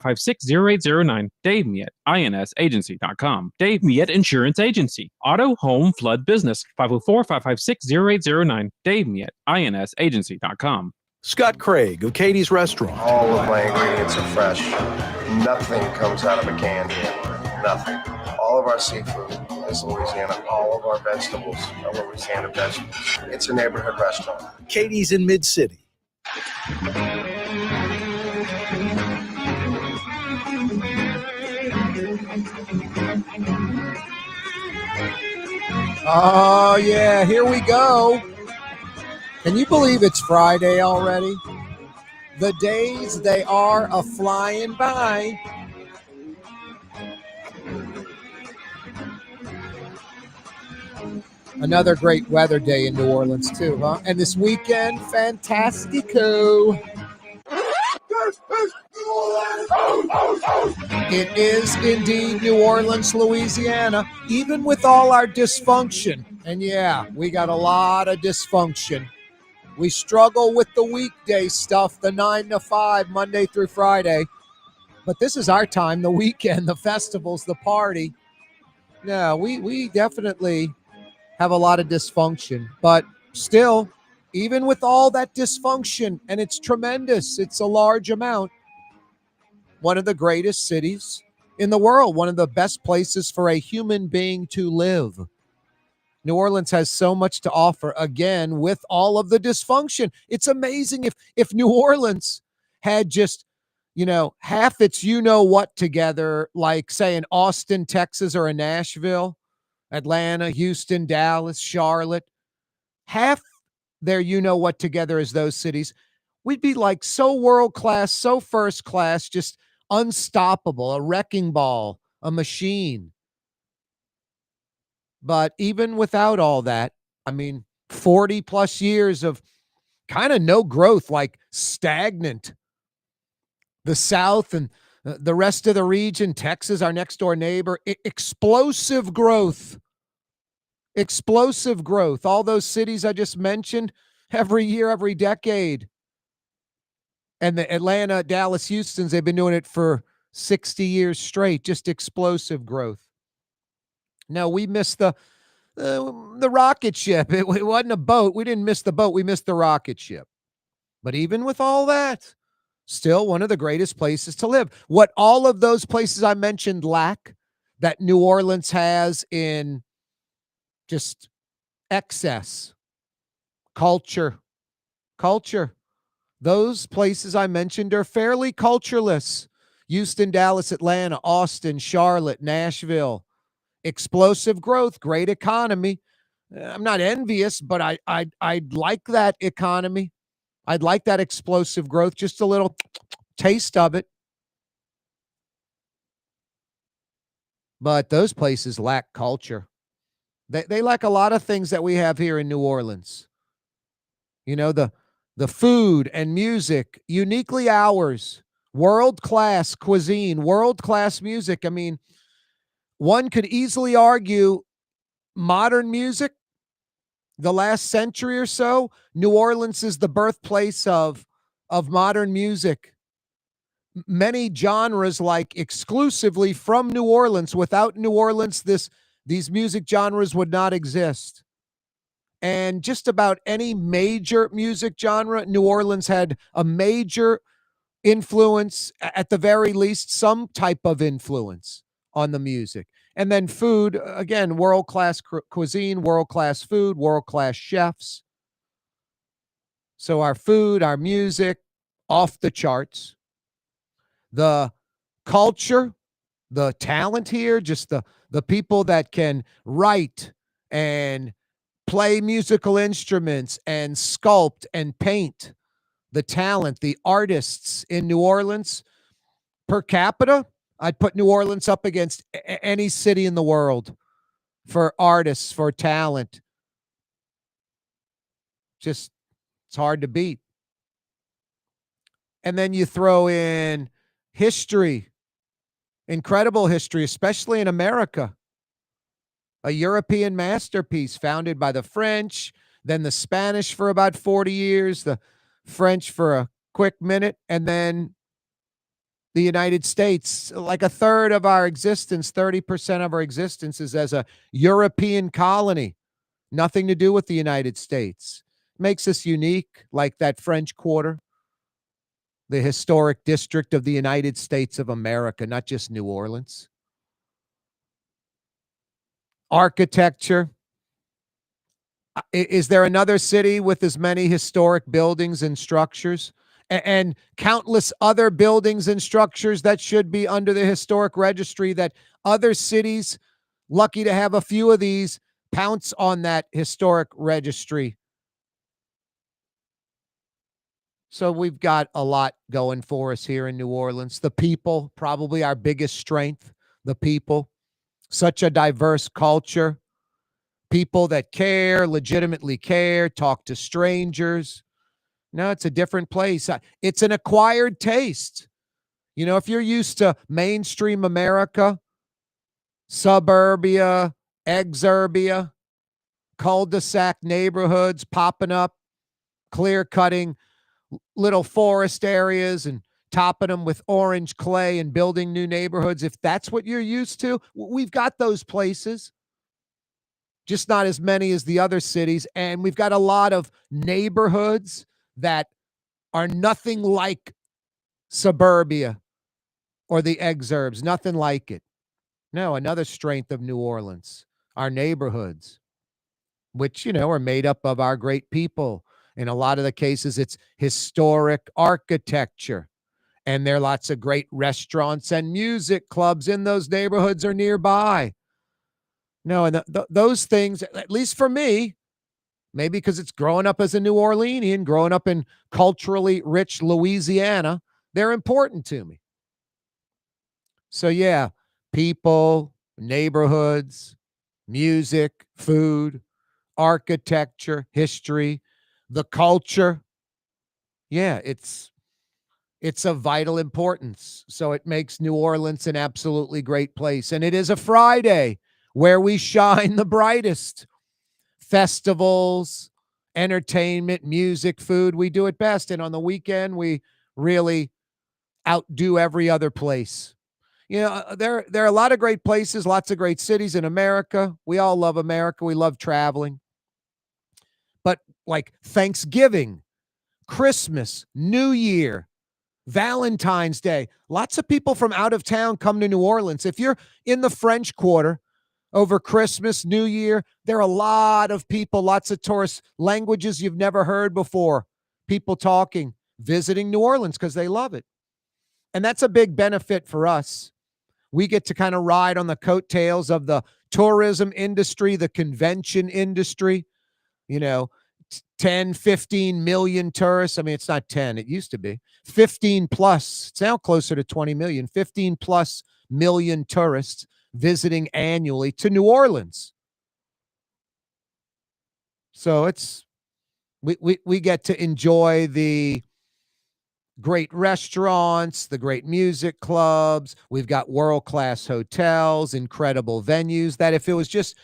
5460809. Dave me at insagency.com. Dave me at Insurance Agency. Auto, home, flood, business. 504-556-0809. Dave me at insagency.com. Scott Craig of Katie's Restaurant. All of my ingredients are fresh. Nothing comes out of a can here. Nothing. All of our seafood is Louisiana. All of our vegetables are Louisiana vegetables. It's a neighborhood restaurant. Katie's in Mid-City. Oh, yeah, here we go. Can you believe it's Friday already? The days, they are a-flying by. Another great weather day in New Orleans, too, huh? And this weekend, fantastico. It is indeed New Orleans, Louisiana, even with all our dysfunction. And yeah, we got a lot of dysfunction. We struggle with the weekday stuff, the 9 to 5, Monday through Friday. But this is our time, the weekend, the festivals, the party. No, we definitely have a lot of dysfunction. But still, even with all that dysfunction, and it's tremendous, it's a large amount, one of the greatest cities in the world, one of the best places for a human being to live. New Orleans has so much to offer, again, with all of the dysfunction. It's amazing if New Orleans had just, half its you-know-what together, like, say, in Austin, Texas, or in Nashville, Atlanta, Houston, Dallas, Charlotte. Half their you-know-what together as those cities. We'd be like so world-class, so first-class, just unstoppable, a wrecking ball, a machine. But even without all that, 40 plus years of kind of no growth, like stagnant. The South and the rest of the region, Texas, our next door neighbor, explosive growth. Explosive growth. All those cities I just mentioned, every year, every decade. And the Atlanta, Dallas, Houston's, they've been doing it for 60 years straight, just explosive growth. No, we missed the rocket ship. It wasn't a boat. We didn't miss the boat. We missed the rocket ship. But even with all that, still one of the greatest places to live. What all of those places I mentioned lack, that New Orleans has in just excess, culture. Those places I mentioned are fairly cultureless. Houston, Dallas, Atlanta, Austin, Charlotte, Nashville. Explosive growth, great economy. I'm not envious, but I'd like that economy. I'd like that explosive growth, just a little taste of it. But those places lack culture. They lack a lot of things that we have here in New Orleans. The food and music, uniquely ours, world-class cuisine, world-class music. One could easily argue modern music, the last century or so, New Orleans is the birthplace of modern music. Many genres like exclusively from New Orleans. Without New Orleans, these music genres would not exist. And just about any major music genre, New Orleans had a major influence, at the very least, some type of influence on the music. And then food, again, world-class cuisine, world-class food, world-class chefs. So our food, our music, off the charts. The culture, the talent here, just the people that can write and play musical instruments and sculpt and paint. The talent, the artists in New Orleans, per capita, I'd put New Orleans up against any city in the world for artists, for talent. Just, it's hard to beat. And then you throw in history, incredible history, especially in America. A European masterpiece founded by the French, then the Spanish for about 40 years, the French for a quick minute, and then the United States. Like a third of our existence, 30% of our existence is as a European colony. Nothing to do with the United States. Makes us unique, like that French Quarter, the historic district of the United States of America, not just New Orleans. Architecture. Is there another city with as many historic buildings and structures and countless other buildings and structures that should be under the historic registry that other cities, lucky to have a few of these, pounce on that historic registry? So we've got a lot going for us here in New Orleans. The people, probably our biggest strength, the people. Such a diverse culture. People that care, legitimately care, talk to strangers. No, it's a different place. It's an acquired taste. You know, if you're used to mainstream America, suburbia, exurbia, cul-de-sac neighborhoods popping up, clear-cutting little forest areas and topping them with orange clay and building new neighborhoods, if that's what you're used to, we've got those places. Just not as many as the other cities. And we've got a lot of neighborhoods that are nothing like suburbia or the exurbs, nothing like it. No, another strength of New Orleans, our neighborhoods, which, you know, are made up of our great people. In a lot of the cases, it's historic architecture. And there are lots of great restaurants and music clubs in those neighborhoods or nearby. No, and those things, at least for me, maybe because it's growing up as a New Orleanian, growing up in culturally rich Louisiana, they're important to me. So yeah, people, neighborhoods, music, food, architecture, history, the culture. Yeah, it's of vital importance. So it makes New Orleans an absolutely great place. And it is a Friday where we shine the brightest. Festivals, entertainment, music, food, we do it best. And on the weekend, we really outdo every other place. You know, there are a lot of great places, lots of great cities in America. We all love America. We love traveling. But like Thanksgiving, Christmas, New Year, Valentine's Day, lots of people from out of town come to New Orleans. If you're in the French Quarter over Christmas, New Year, there are a lot of people, lots of tourists, languages you've never heard before, people talking, visiting New Orleans because they love it. And that's a big benefit for us. We get to kind of ride on the coattails of the tourism industry, the convention industry, you know, 10, 15 million tourists. I mean, it's not 10, it used to be 15 plus. It's now closer to 20 million, 15 plus million tourists visiting annually to New Orleans. So it's we get to enjoy the great restaurants, the great music clubs. We've got world-class hotels, incredible venues that if it was just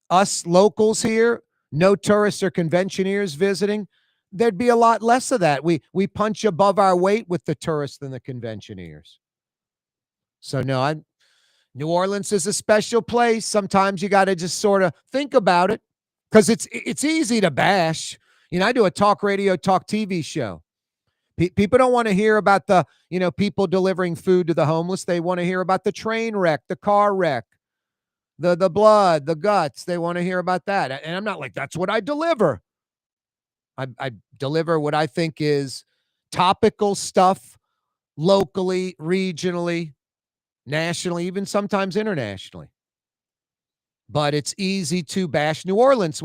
us locals here, no tourists or conventioneers visiting, there'd be a lot less of that. We punch above our weight with the tourists than the conventioneers. So no, New Orleans is a special place. Sometimes you got to just sort of think about it because it's easy to bash. You know, I do a talk radio, talk TV show. People don't want to hear about the, you know, people delivering food to the homeless. They want to hear about the train wreck, the car wreck, the blood, the guts. They want to hear about that. And I'm not like, that's what I deliver. I deliver what I think is topical stuff locally, regionally, nationally, even sometimes internationally. But it's easy to bash New Orleans.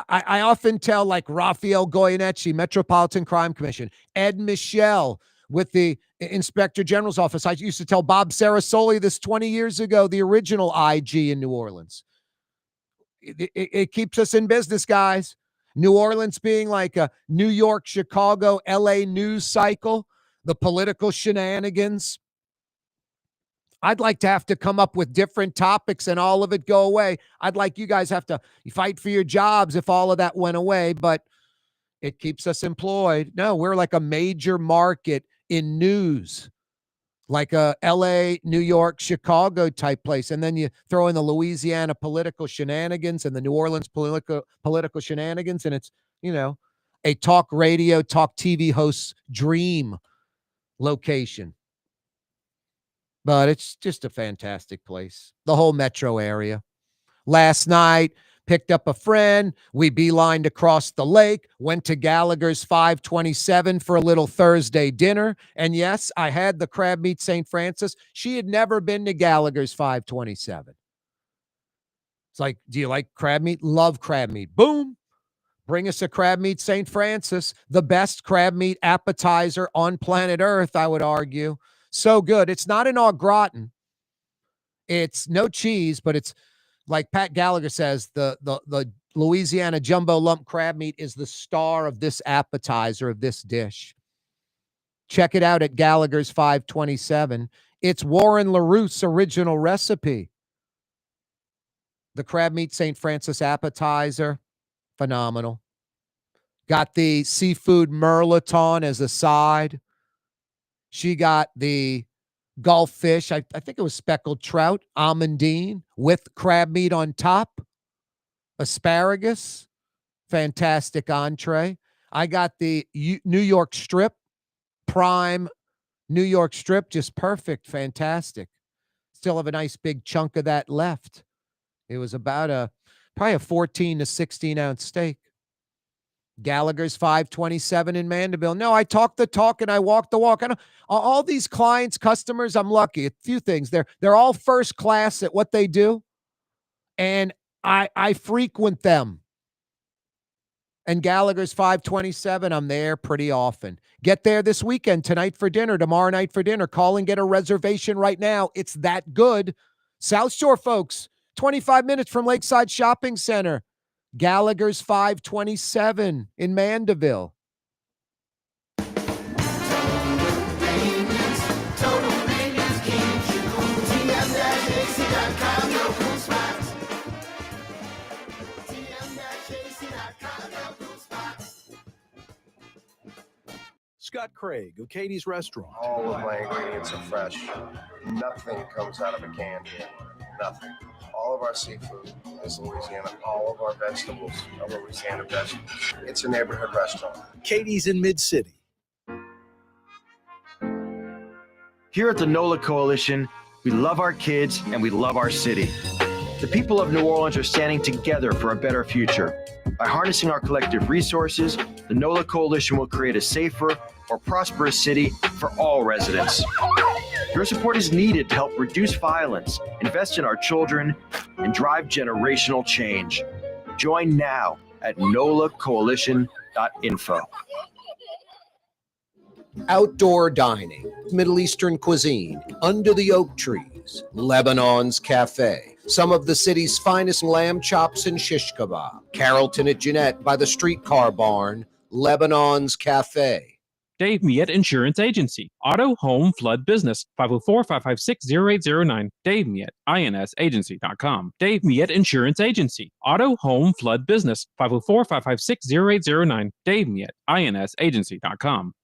I often tell, like, Raphael Goyeneche, Metropolitan Crime Commission, Ed Michel with the Inspector General's office. I used to tell Bob Sarasoli this 20 years ago, the original IG in New Orleans. It keeps us in business, guys. New Orleans being like a New York, Chicago, LA news cycle, the political shenanigans. I'd like to have to come up with different topics and all of it go away. I'd like you guys have to fight for your jobs if all of that went away, but it keeps us employed. No, we're like a major market in news. like a LA, New York, Chicago type place. And then you throw in the Louisiana political shenanigans and the New Orleans political shenanigans. And it's, a talk radio, talk TV host's dream location. But it's just a fantastic place. The whole metro area. Last night, picked up a friend. We beelined across the lake, went to Gallagher's 527 for a little Thursday dinner. And yes, I had the crab meat St. Francis. She had never been to Gallagher's 527. It's like, do you like crab meat? Love crab meat. Boom. Bring us a crab meat St. Francis, the best crab meat appetizer on planet Earth, I would argue. So good. It's not an au gratin. It's no cheese, but it's like Pat Gallagher says, the Louisiana jumbo lump crab meat is the star of this appetizer, of this dish. Check it out at Gallagher's 527. It's Warren LaRousse original recipe. The crab meat St. Francis appetizer, phenomenal. Got the seafood merlaton as a side. She got the Gulf fish, I think it was speckled trout, almondine with crab meat on top, asparagus, fantastic entree. I got the New York strip, prime New York strip, just perfect, fantastic. Still have a nice big chunk of that left. It was about probably a 14 to 16 ounce steak. Gallagher's 527 in Mandeville. No, I talk the talk and I walk the walk. All these clients, customers, I'm lucky. A few things. They're all first class at what they do, and I frequent them. And Gallagher's 527, I'm there pretty often. Get there this weekend, tonight for dinner, tomorrow night for dinner. Call and get a reservation right now. It's that good. South Shore folks, 25 minutes from Lakeside Shopping Center. Gallagher's 527 in Mandeville. Scott Craig of Katie's Restaurant. All of my ingredients are fresh. Nothing comes out of a can here. Nothing. All of our seafood is Louisiana. All of our vegetables are Louisiana vegetables. It's a neighborhood restaurant. Katie's in Mid-City. Here at the NOLA Coalition, we love our kids and we love our city. The people of New Orleans are standing together for a better future. By harnessing our collective resources, the NOLA Coalition will create a safer, more prosperous city for all residents. Your support is needed to help reduce violence, invest in our children, and drive generational change. Join now at nolacoalition.info. Outdoor dining, Middle Eastern cuisine, under the oak trees, Lebanon's Cafe. Some of the city's finest lamb chops and shish kebab. Carrollton at Jeanette by the streetcar barn, Lebanon's Cafe. Dave Miette Insurance Agency. Auto, home, flood, business. 504-556-0809. Dave Miette, insagency.com. Dave Miette Insurance Agency. Auto, home, flood, business. 504-556-0809. Dave Miette, insagency.com.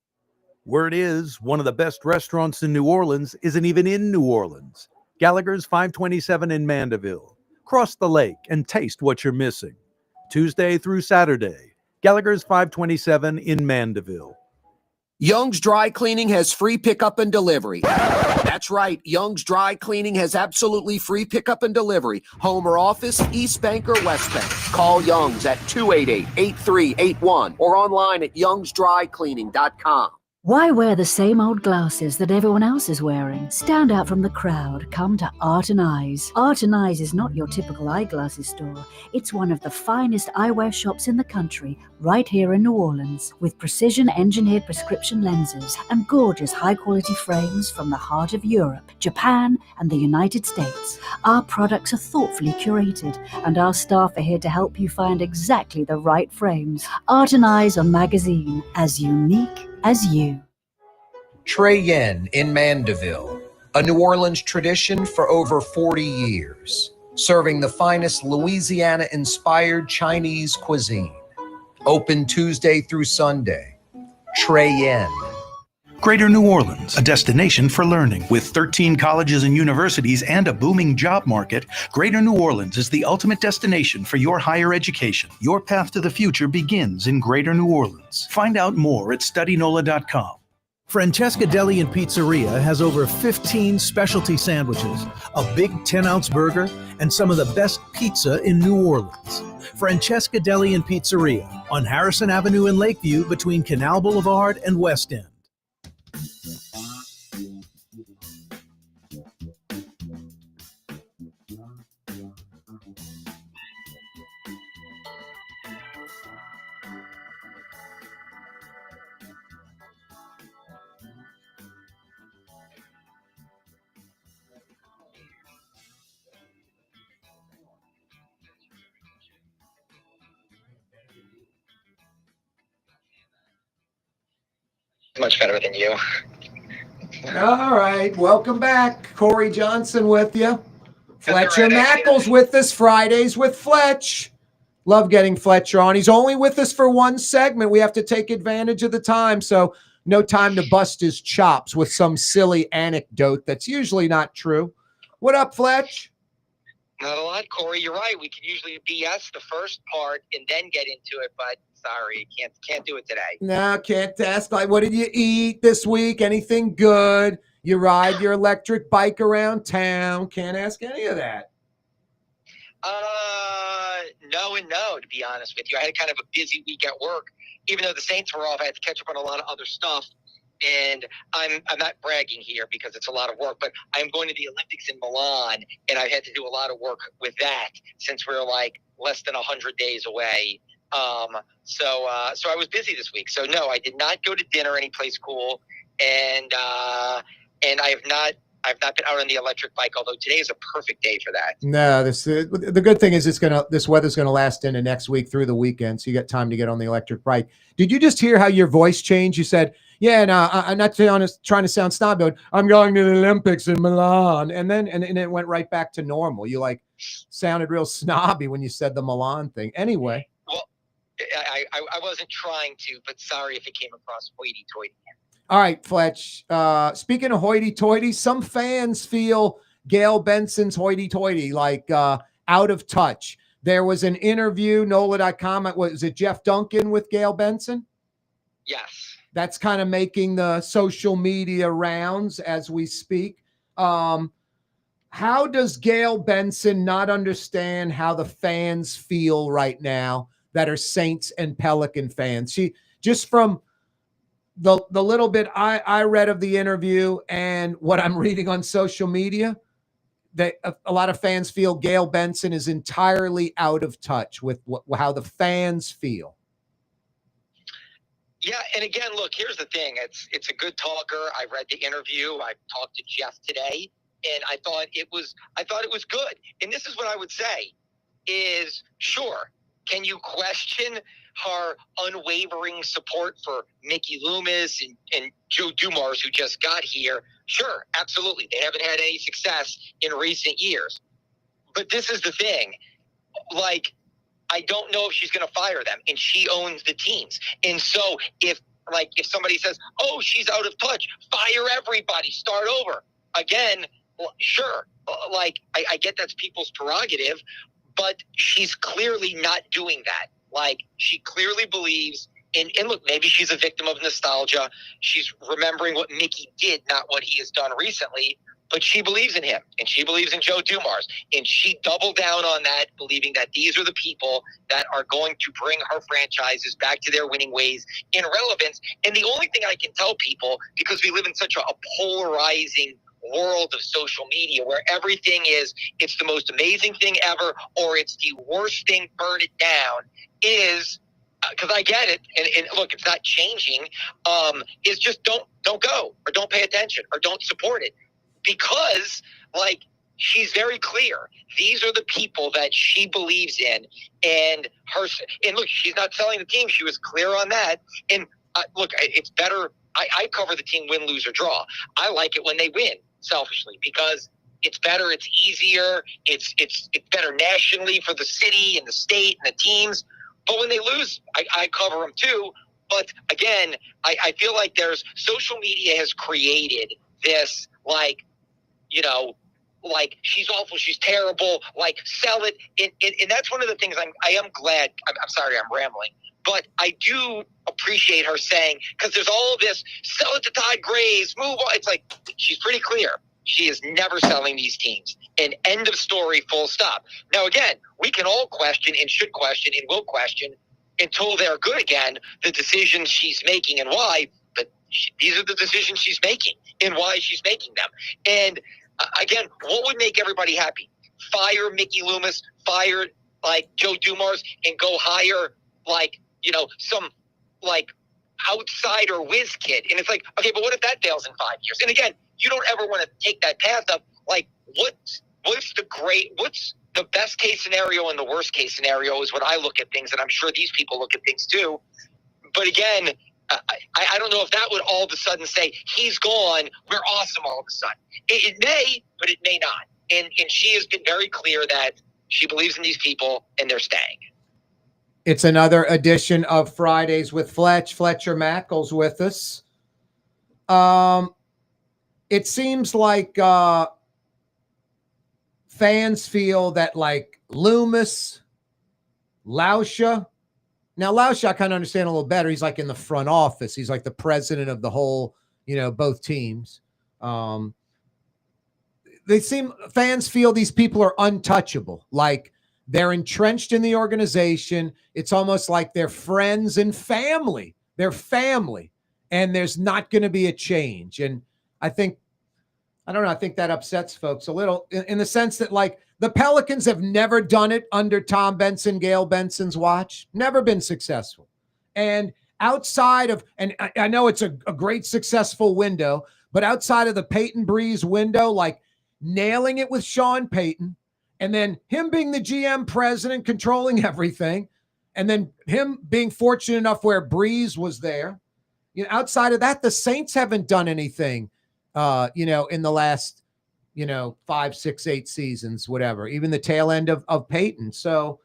Word is, one of the best restaurants in New Orleans isn't even in New Orleans. Gallagher's 527 in Mandeville. Cross the lake and taste what you're missing. Tuesday through Saturday. Gallagher's 527 in Mandeville. Young's Dry Cleaning has free pickup and delivery. That's right. Young's Dry Cleaning has absolutely free pickup and delivery. Home or office, East Bank or West Bank. Call Young's at 288-8381 or online at youngsdrycleaning.com. Why wear the same old glasses that everyone else is wearing? Stand out from the crowd. Come to Art and Eyes. Art and Eyes is not your typical eyeglasses store. It's one of the finest eyewear shops in the country, right here in New Orleans, with precision-engineered prescription lenses and gorgeous high-quality frames from the heart of Europe, Japan, and the United States. Our products are thoughtfully curated, and our staff are here to help you find exactly the right frames. Art and Eyes on Magazine, as unique as you. Trey Yen in Mandeville, a New Orleans tradition for over 40 years, serving the finest Louisiana-inspired Chinese cuisine. Open Tuesday through Sunday. Trey Yen. Greater New Orleans, a destination for learning. With 13 colleges and universities and a booming job market, Greater New Orleans is the ultimate destination for your higher education. Your path to the future begins in Greater New Orleans. Find out more at studynola.com. Francesca Deli and Pizzeria has over 15 specialty sandwiches, a big 10-ounce burger, and some of the best pizza in New Orleans. Francesca Deli and Pizzeria on Harrison Avenue in Lakeview between Canal Boulevard and West End. Much better than you. All right, welcome back. Corey Johnson with you. Fletcher right, Mackel's with us Fridays with Fletch. Love getting Fletcher on. He's only with us for one segment. We have to take advantage of the time, so no time to bust his chops with some silly anecdote that's usually not true. What up, Fletch? Not a lot, Corey. You're right. We can usually BS the first part and then get into it, but sorry, can't do it today. No, can't ask. Like, what did you eat this week? Anything good? You ride your electric bike around town? Can't ask any of that. No and no, to be honest with you. I had kind of a busy week at work. Even though the Saints were off, I had to catch up on a lot of other stuff. And I'm not bragging here because it's a lot of work, but I'm going to the Olympics in Milan, and I had to do a lot of work with that since we're like less than 100 days away. So I was busy this week. So no, I did not go to dinner anyplace cool, and I have not. I've not been out on the electric bike, although today is a perfect day for that. No, the good thing is this weather's gonna last into next week through the weekend, so you got time to get on the electric bike. Did you just hear how your voice changed? You said, "Yeah, no, I'm not trying to sound snobby, but I'm going to the Olympics in Milan," and then it went right back to normal. You like sounded real snobby when you said the Milan thing. Anyway. Well, I wasn't trying to, but sorry if it came across hoity-toity. All right, Fletch. Speaking of hoity-toity, some fans feel Gail Benson's hoity-toity, like out of touch. There was an interview, NOLA.com. Was it Jeff Duncan with Gail Benson? Yes. That's kind of making the social media rounds as we speak. How does Gail Benson not understand how the fans feel right now that are Saints and Pelican fans? She just from the little bit I read of the interview and what I'm reading on social media, that a lot of fans feel Gail Benson is entirely out of touch with how the fans feel. Yeah, and again, look, here's the thing. It's a good talker. I read the interview. I talked to Jeff today, and I thought it was good. And this is what I would say is, sure, can you question her unwavering support for Mickey Loomis and Joe Dumars, who just got here? Sure, absolutely. They haven't had any success in recent years. But this is the thing. Like, I don't know if she's going to fire them, and she owns the teams. And so if somebody says, oh, she's out of touch, fire everybody, start over. Again, well, sure. Like, I get that's people's prerogative, but she's clearly not doing that. Like, she clearly believes and look, maybe she's a victim of nostalgia. She's remembering what Mickey did, not what he has done recently. But she believes in him, and she believes in Joe Dumars, and she doubled down on that, believing that these are the people that are going to bring her franchises back to their winning ways in relevance. And the only thing I can tell people, because we live in such a polarizing world of social media where everything is, it's the most amazing thing ever, or it's the worst thing, burn it down, is, because I get it, and look, it's not changing, is just don't go, or don't pay attention, or don't support it. Because, like, she's very clear. These are the people that she believes in. And look, she's not selling the team. She was clear on that. And look, it's better. I cover the team win, lose, or draw. I like it when they win, selfishly, because it's better. It's easier. It's better nationally for the city and the state and the teams. But when they lose, I cover them too. But again, I feel like social media has created this, like, like she's awful, she's terrible, like sell it. And that's one of the things I am glad. I'm sorry, I'm rambling, but I do appreciate her saying, because there's all of this, sell it to Todd Graves, move on. It's like, she's pretty clear. She is never selling these teams. And end of story, full stop. Now, again, we can all question and should question and will question until they're good again, the decisions she's making and why. But these are the decisions she's making and why she's making them. And again, what would make everybody happy? Fire Mickey Loomis, fire like Joe Dumars, and go hire like, some like outsider whiz kid. And it's like, okay, but what if that fails in 5 years? And again, you don't ever want to take that path of like, what's the best case scenario and the worst case scenario is what I look at things. And I'm sure these people look at things too. But again, I don't know if that would all of a sudden say, he's gone, we're awesome all of a sudden. It may, but it may not. And she has been very clear that she believes in these people and they're staying. It's another edition of Fridays with Fletch. Fletcher Mackel's with us. It seems like fans feel that like Loomis, Lauscha. Now, Lauscha, I kind of understand a little better. He's like in the front office. He's like the president of the whole, both teams. Fans feel these people are untouchable. Like they're entrenched in the organization. It's almost like they're friends and family. They're family. And there's not going to be a change. And I think that upsets folks a little in the sense that like the Pelicans have never done it under Tom Benson, Gail Benson's watch, never been successful. And outside of, and I know it's a great successful window, but outside of the Peyton Breeze window, like nailing it with Sean Payton and then him being the GM president, controlling everything. And then him being fortunate enough where Breeze was there, outside of that, the Saints haven't done anything, in the last, 5, 6, 8 seasons, whatever, even the tail end of Peyton. So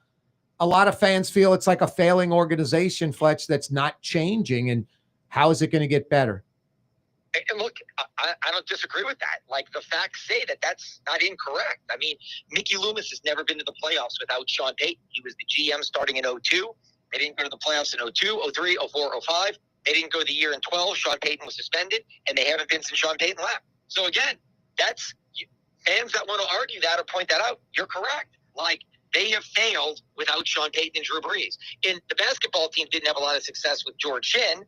a lot of fans feel it's like a failing organization, Fletch, that's not changing. And how is it going to get better? And look, I don't disagree with that. Like the facts say that that's not incorrect. I mean, Mickey Loomis has never been to the playoffs without Sean Payton. He was the GM starting in 2002. They didn't go to the playoffs in 2002, 2003, 2004, 2005. They didn't go the year in 2012. Sean Payton was suspended, and they haven't been since Sean Payton left. So again, that's fans that want to argue that or point that out. You're correct. Like they have failed without Sean Payton and Drew Brees. And the basketball team didn't have a lot of success with George Shinn.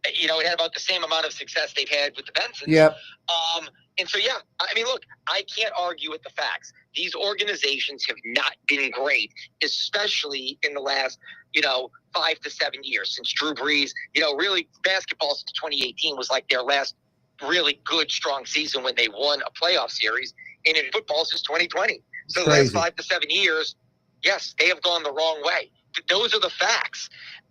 It had about the same amount of success they've had with the Bensons. Yep. And so, yeah, I mean, look, I can't argue with the facts. These organizations have not been great, especially in the last, 5 to 7 years since Drew Brees. Really, basketball since 2018 was like their last really good, strong season when they won a playoff series. And in football since 2020. So the last 5 to 7 years, yes, they have gone the wrong way. Those are the facts.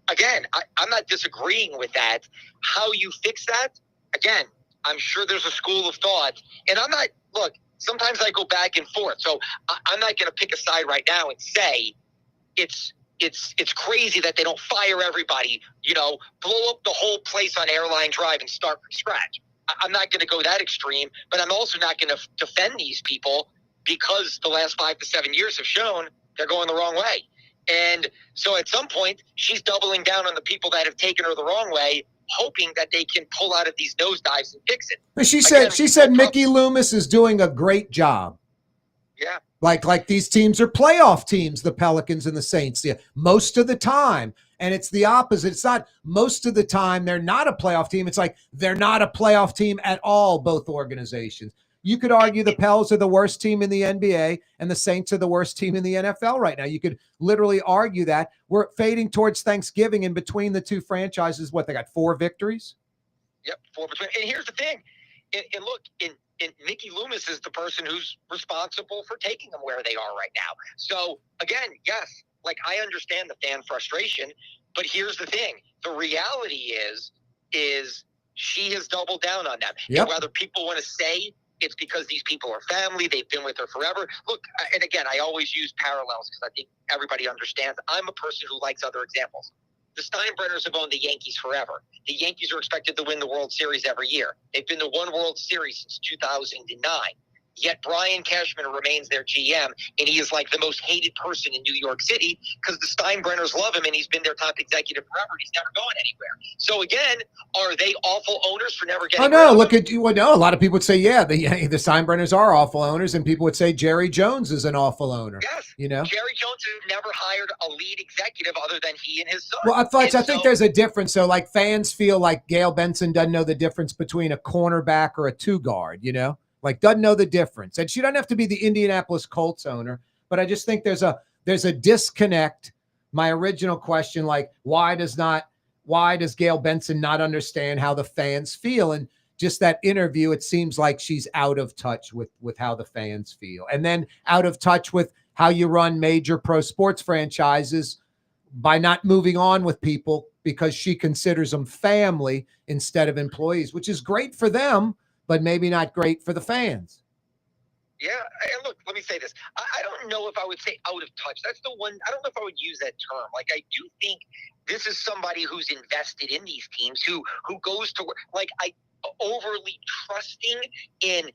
Again, I'm not disagreeing with that. How you fix that, again, I'm sure there's a school of thought. And sometimes I go back and forth. So I'm not going to pick a side right now and say it's crazy that they don't fire everybody, blow up the whole place on Airline Drive and start from scratch. I'm not going to go that extreme, but I'm also not going to defend these people because the last 5 to 7 years have shown they're going the wrong way. And so at some point, she's doubling down on the people that have taken her the wrong way, hoping that they can pull out of these nosedives and fix it. But she said Mickey Loomis is doing a great job. Yeah. Like these teams are playoff teams, the Pelicans and the Saints, most of the time. And it's the opposite. It's not most of the time they're not a playoff team. It's like they're not a playoff team at all, both organizations. You could argue the Pels are the worst team in the NBA and the Saints are the worst team in the NFL right now. You could literally argue that. We're fading towards Thanksgiving in between the two franchises. What, they got 4 victories? Yep, 4 between. And here's the thing. And look, Mickey Loomis is the person who's responsible for taking them where they are right now. So, again, yes, like I understand the fan frustration, but here's the thing. The reality is she has doubled down on them. Yep. And whether people want to say it's because these people are family, they've been with her forever. Look, and again, I always use parallels because I think everybody understands. I'm a person who likes other examples. the Steinbrenners have owned the Yankees forever. The Yankees are expected to win the World Series every year. They've been to one World Series since 2009. Yet Brian Cashman remains their GM, and he is like the most hated person in New York City because the Steinbrenners love him, and he's been their top executive forever, and he's never going anywhere. So again, are they awful owners for never getting? Oh no! Look at you. Well, no, a lot of people would say, yeah, the Steinbrenners are awful owners, and people would say Jerry Jones is an awful owner. Yes, you know, Jerry Jones has never hired a lead executive other than he and his son. Well, Fletch, I think there's a difference. So, like, fans feel like Gail Benson doesn't know the difference between a cornerback or a two guard. You know. Like, doesn't know the difference. And she doesn't have to be the Indianapolis Colts owner, but I just think there's a disconnect. My original question, like, why does Gail Benson not understand how the fans feel? And just that interview, it seems like she's out of touch with how the fans feel. And then out of touch with how you run major pro sports franchises by not moving on with people because she considers them family instead of employees, which is great for them, but maybe not great for the fans. Yeah, and look, let me say this. I don't know if I would say out of touch. That's the one. I don't know if I would use that term. Like, I do think this is somebody who's invested in these teams, who goes to work. Like, I overly trusting in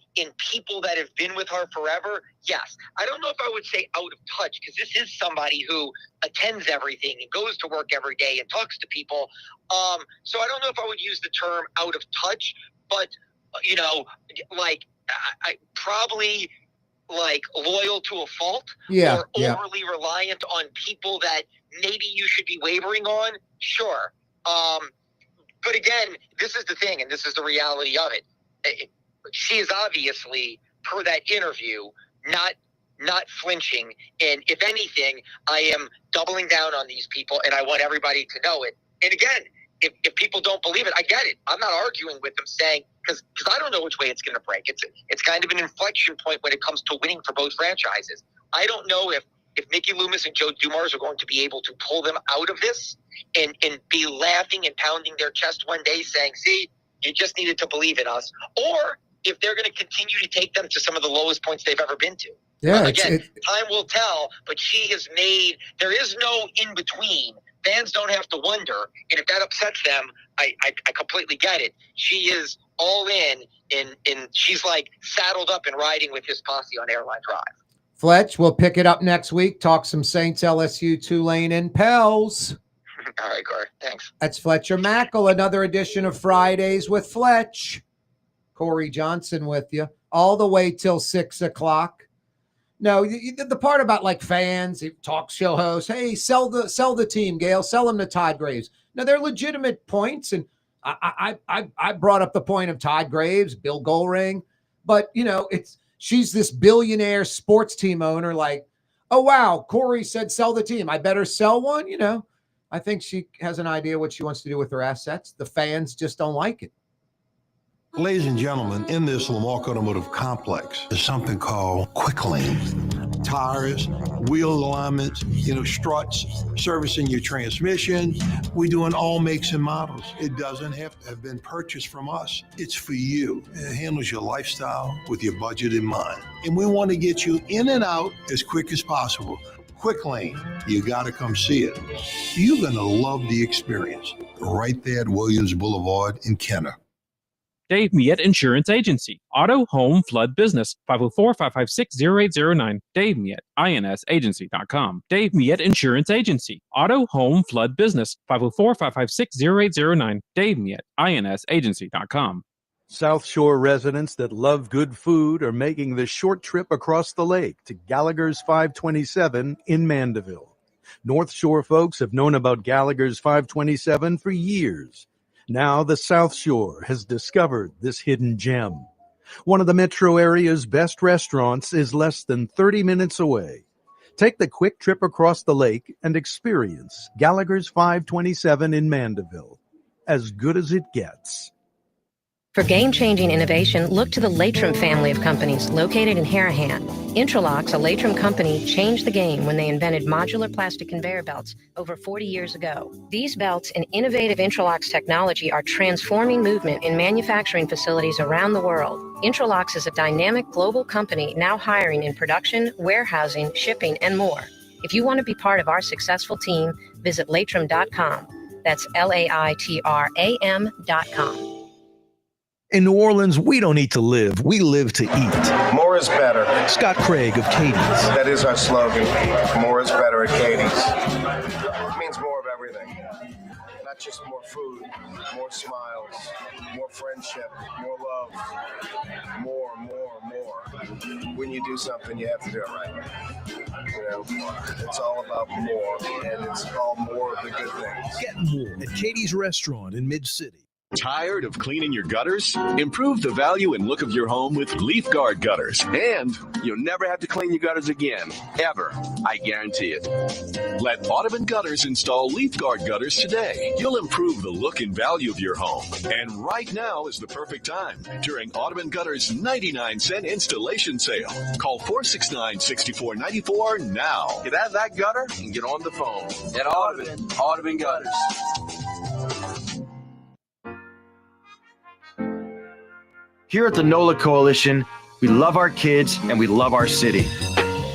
people that have been with her forever. Yes. I don't know if I would say out of touch, because this is somebody who attends everything and goes to work every day and talks to people. So I don't know if I would use the term out of touch, but you know, like, I probably like loyal to a fault, or overly reliant on people that maybe you should be wavering on. Sure. But again, this is the thing, and this is the reality of it. She is obviously, per that interview, not flinching. And if anything, I am doubling down on these people, and I want everybody to know it. And again, if people don't believe it, I get it. I'm not arguing with them, saying, because I don't know which way it's going to break. It's kind of an inflection point when it comes to winning for both franchises. I don't know if Mickey Loomis and Joe Dumars are going to be able to pull them out of this and be laughing and pounding their chest one day saying, see, you just needed to believe in us, or if they're going to continue to take them to some of the lowest points they've ever been to. Yeah, again, time will tell, but she has made, there is no in between. Fans don't have to wonder, and if that upsets them, I completely get it. She is all in she's like saddled up and riding with his posse on Airline Drive. Fletch, we'll pick it up next week. Talk some Saints, LSU, Tulane, and Pels. All right, Corey. Thanks. That's Fletcher Mackel, another edition of Fridays with Fletch. Corey Johnson with you all the way till 6 o'clock. No, the part about like fans, talk show hosts, hey, sell the team, Gail, sell them to Todd Graves. Now, they're legitimate points, and I brought up the point of Todd Graves, Bill Goldring, but you know, she's this billionaire sports team owner. Like, oh wow, Corey said sell the team, I better sell one. You know, I think she has an idea what she wants to do with her assets. The fans just don't like it. Ladies and gentlemen, in this Lamarck Automotive Complex is something called Quick Lane. Tires, wheel alignments, struts, servicing your transmission. We do in all makes and models. It doesn't have to have been purchased from us. It's for you. It handles your lifestyle with your budget in mind. And we want to get you in and out as quick as possible. Quick Lane, you got to come see it. You're going to love the experience. Right there at Williams Boulevard in Kenner. Dave Miette Insurance Agency. Auto, home, flood business. 504-556-0809. Dave Miette, insagency.com. Dave Miette Insurance Agency. Auto, home, flood business. 504-556-0809. Dave Miette, insagency.com. South Shore residents that love good food are making the short trip across the lake to Gallagher's 527 in Mandeville. North Shore folks have known about Gallagher's 527 for years. Now the South Shore has discovered this hidden gem. One of the metro area's best restaurants is less than 30 minutes away. Take the quick trip across the lake and experience Gallagher's 527 in Mandeville. As good as it gets. For game-changing innovation, look to the Latrim family of companies located in Harahan. Intralocks, a Latrim company, changed the game when they invented modular plastic conveyor belts over 40 years ago. These belts and innovative Intralocks technology are transforming movement in manufacturing facilities around the world. Intralocks is a dynamic global company now hiring in production, warehousing, shipping, and more. If you want to be part of our successful team, visit Latrim.com. That's LAITRAM.com. In New Orleans, we don't eat to live. We live to eat. More is better. Scott Craig of Katie's. That is our slogan. More is better at Katie's. It means more of everything. Not just more food, more smiles, more friendship, more love, more. When you do something, you have to do it right. You know, it's all about more, and it's all more of the good things. Get more at Katie's Restaurant in Mid-City. Tired of cleaning your gutters? Improve the value and look of your home with Leaf Guard gutters. And you'll never have to clean your gutters again. Ever. I guarantee it. Let Audubon Gutters install Leaf Guard gutters today. You'll improve the look and value of your home. And right now is the perfect time during Audubon Gutters' 99-cent installation sale. Call 469-6494 now. Get out of that gutter and get on the phone. At Audubon Gutters. Here at the NOLA Coalition, we love our kids and we love our city.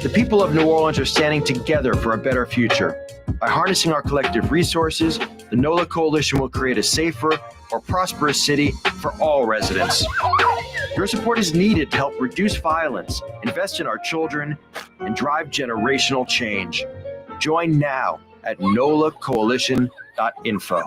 The people of New Orleans are standing together for a better future. By harnessing our collective resources, the NOLA Coalition will create a safer, more prosperous city for all residents. Your support is needed to help reduce violence, invest in our children, and drive generational change. Join now at nolacoalition.info.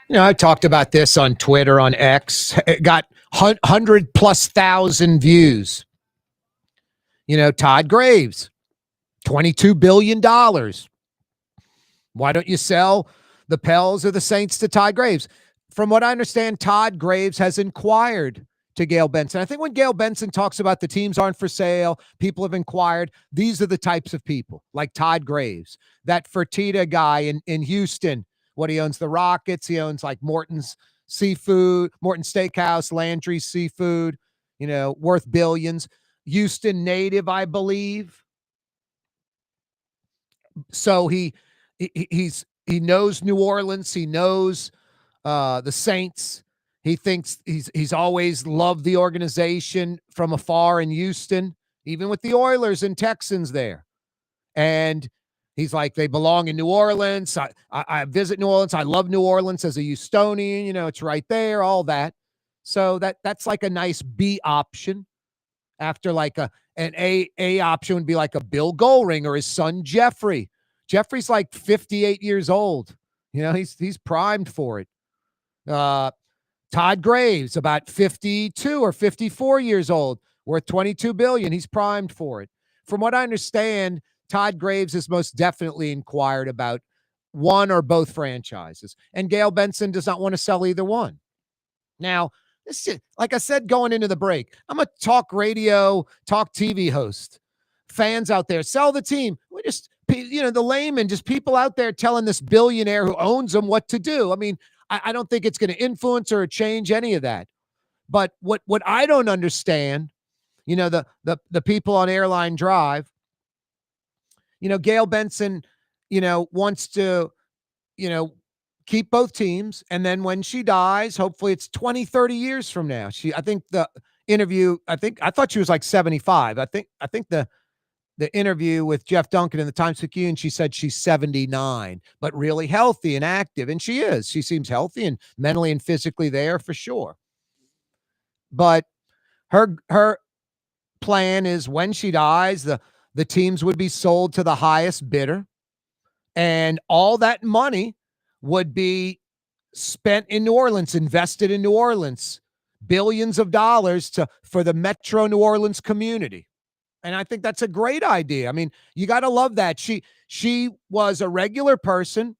You know, I talked about this on Twitter, on X. It got 100,000+ views. You know, Todd Graves, $22 billion. Why don't you sell the Pels or the Saints to Todd Graves? From what I understand, Todd Graves has inquired to Gail Benson. I think when Gail Benson talks about the teams aren't for sale, people have inquired, these are the types of people, like Todd Graves, that Fertitta guy in Houston. What he owns, the Rockets. He owns like Morton's Seafood, Morton Steakhouse, Landry's Seafood, you know, worth billions. Houston native, I believe. So he knows New Orleans. He knows the Saints. He thinks he's always loved the organization from afar in Houston, even with the Oilers and Texans there. And he's like, they belong in New Orleans. I visit New Orleans. I love New Orleans as a Houstonian. You know, it's right there, all that. So that's like a nice B option. After like an A option would be like a Bill Goldring or his son Jeffrey. Jeffrey's like 58 years old. You know, he's primed for it. Todd Graves, about 52 or 54 years old, worth $22 billion. He's primed for it. From what I understand, Todd Graves is most definitely inquired about one or both franchises. And Gail Benson does not want to sell either one. Now, this is, like I said, going into the break, I'm a talk radio, talk TV host. Fans out there, sell the team. We just, you know, the layman, just people out there telling this billionaire who owns them what to do. I mean, I don't think it's going to influence or change any of that. But what I don't understand, you know, the people on Airline Drive, you know, Gail Benson, you know, wants to, you know, keep both teams. And then when she dies, hopefully it's 20, 30 years from now. I think the interview, I thought she was like 75. I think the interview with Jeff Duncan in the Times-Picayune, she said she's 79, but really healthy and active. And she is. She seems healthy and mentally and physically there for sure. But her plan is when she dies, the teams would be sold to the highest bidder, and all that money would be spent in New Orleans, invested in New Orleans, billions of dollars for the Metro New Orleans community. And I think that's a great idea. I mean, you got to love that. She was a regular person,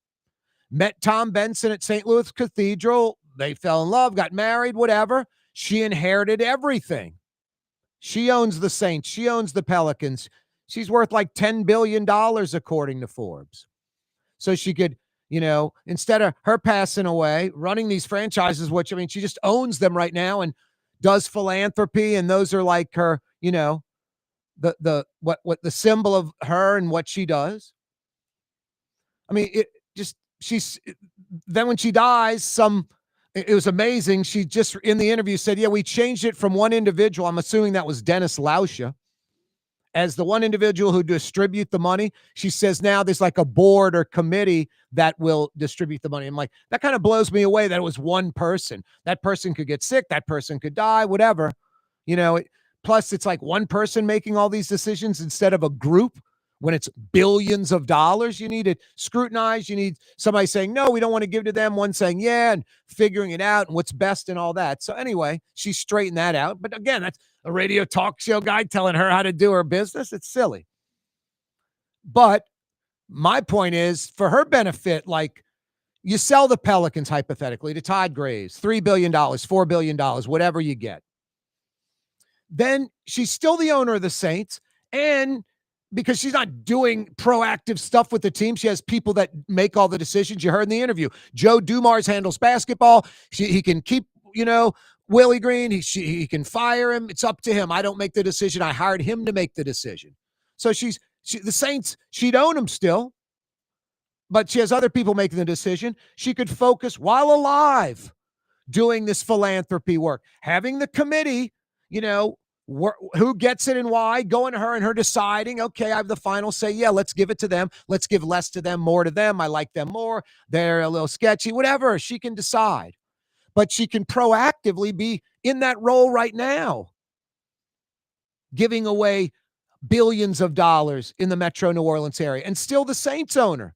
met Tom Benson at St. Louis Cathedral. They fell in love, got married, whatever. She inherited everything. She owns the Saints. She owns the Pelicans. She's worth like $10 billion, according to Forbes. So she could, you know, instead of her passing away, running these franchises, which, I mean, she just owns them right now and does philanthropy. And those are like her, you know, what the symbol of her and what she does. I mean, then when she dies, it was amazing. She just in the interview said, yeah, we changed it from one individual. I'm assuming that was Dennis Lauscha as the one individual who distribute the money. She says now there's like a board or committee that will distribute the money. I'm like, that kind of blows me away that it was one person. That person could get sick. That person could die, whatever. Plus it's like one person making all these decisions instead of a group. When it's billions of dollars, you need it scrutinized. You need somebody saying, no, we don't want to give to them. One saying, yeah, and figuring it out and what's best and all that. So anyway, she straightened that out. But again, that's a radio talk show guy telling her how to do her business. It's silly. But my point is, for her benefit, like you sell the Pelicans hypothetically to Todd Graves, $3 billion, $4 billion, whatever you get. Then she's still the owner of the Saints. And because she's not doing proactive stuff with the team, she has people that make all the decisions. You heard in the interview, Joe Dumars handles basketball. He can keep, Willie Green. He can fire him. It's up to him. I don't make the decision. I hired him to make the decision. So the Saints, she'd own them still, but she has other people making the decision. She could focus while alive doing this philanthropy work, having the committee, who gets it and why, going to her and her deciding, okay, I have the final say. Yeah, let's give it to them. Let's give less to them, more to them. I like them more. They're a little sketchy, whatever. She can decide. But she can proactively be in that role right now, giving away billions of dollars in the Metro New Orleans area and still the Saints owner.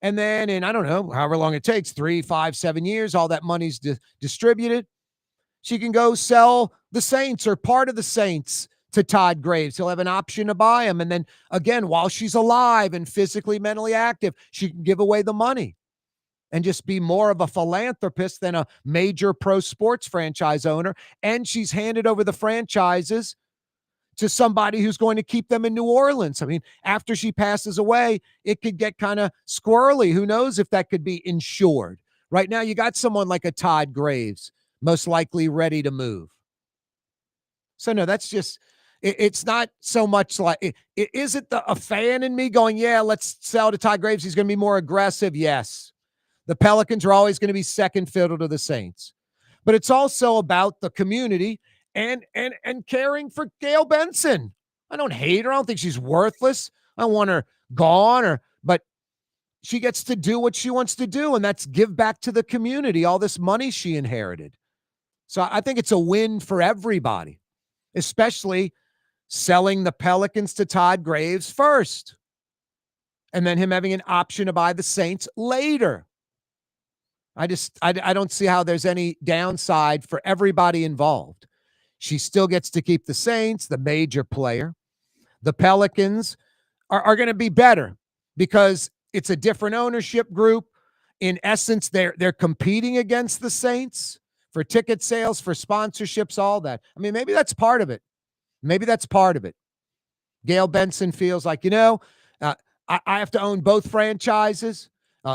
And then in, I don't know, however long it takes, 3, 5, 7 years, all that money's distributed. She can go sell the Saints or part of the Saints to Todd Graves. He'll have an option to buy them. And then again, while she's alive and physically, mentally active, she can give away the money and just be more of a philanthropist than a major pro sports franchise owner. And she's handed over the franchises to somebody who's going to keep them in New Orleans. I mean, after she passes away, it could get kind of squirrely. Who knows if that could be insured? Right now, you got someone like a Todd Graves, most likely ready to move. So no, that's just, it's not so much like, is it a fan in me going, yeah, let's sell to Todd Graves. He's going to be more aggressive. Yes. The Pelicans are always going to be second fiddle to the Saints, but it's also about the community and caring for Gail Benson. I don't hate her. I don't think she's worthless. I don't want her gone but she gets to do what she wants to do. And that's give back to the community, all this money she inherited. So I think it's a win for everybody, especially selling the Pelicans to Todd Graves first and then him having an option to buy the Saints later. I don't see how there's any downside for everybody involved. She still gets to keep the Saints, the major player. The Pelicans are going to be better because it's a different ownership group. In essence, they're competing against the Saints for ticket sales, for sponsorships, all that. I mean, maybe that's part of it. Gail Benson feels like, I have to own both franchises.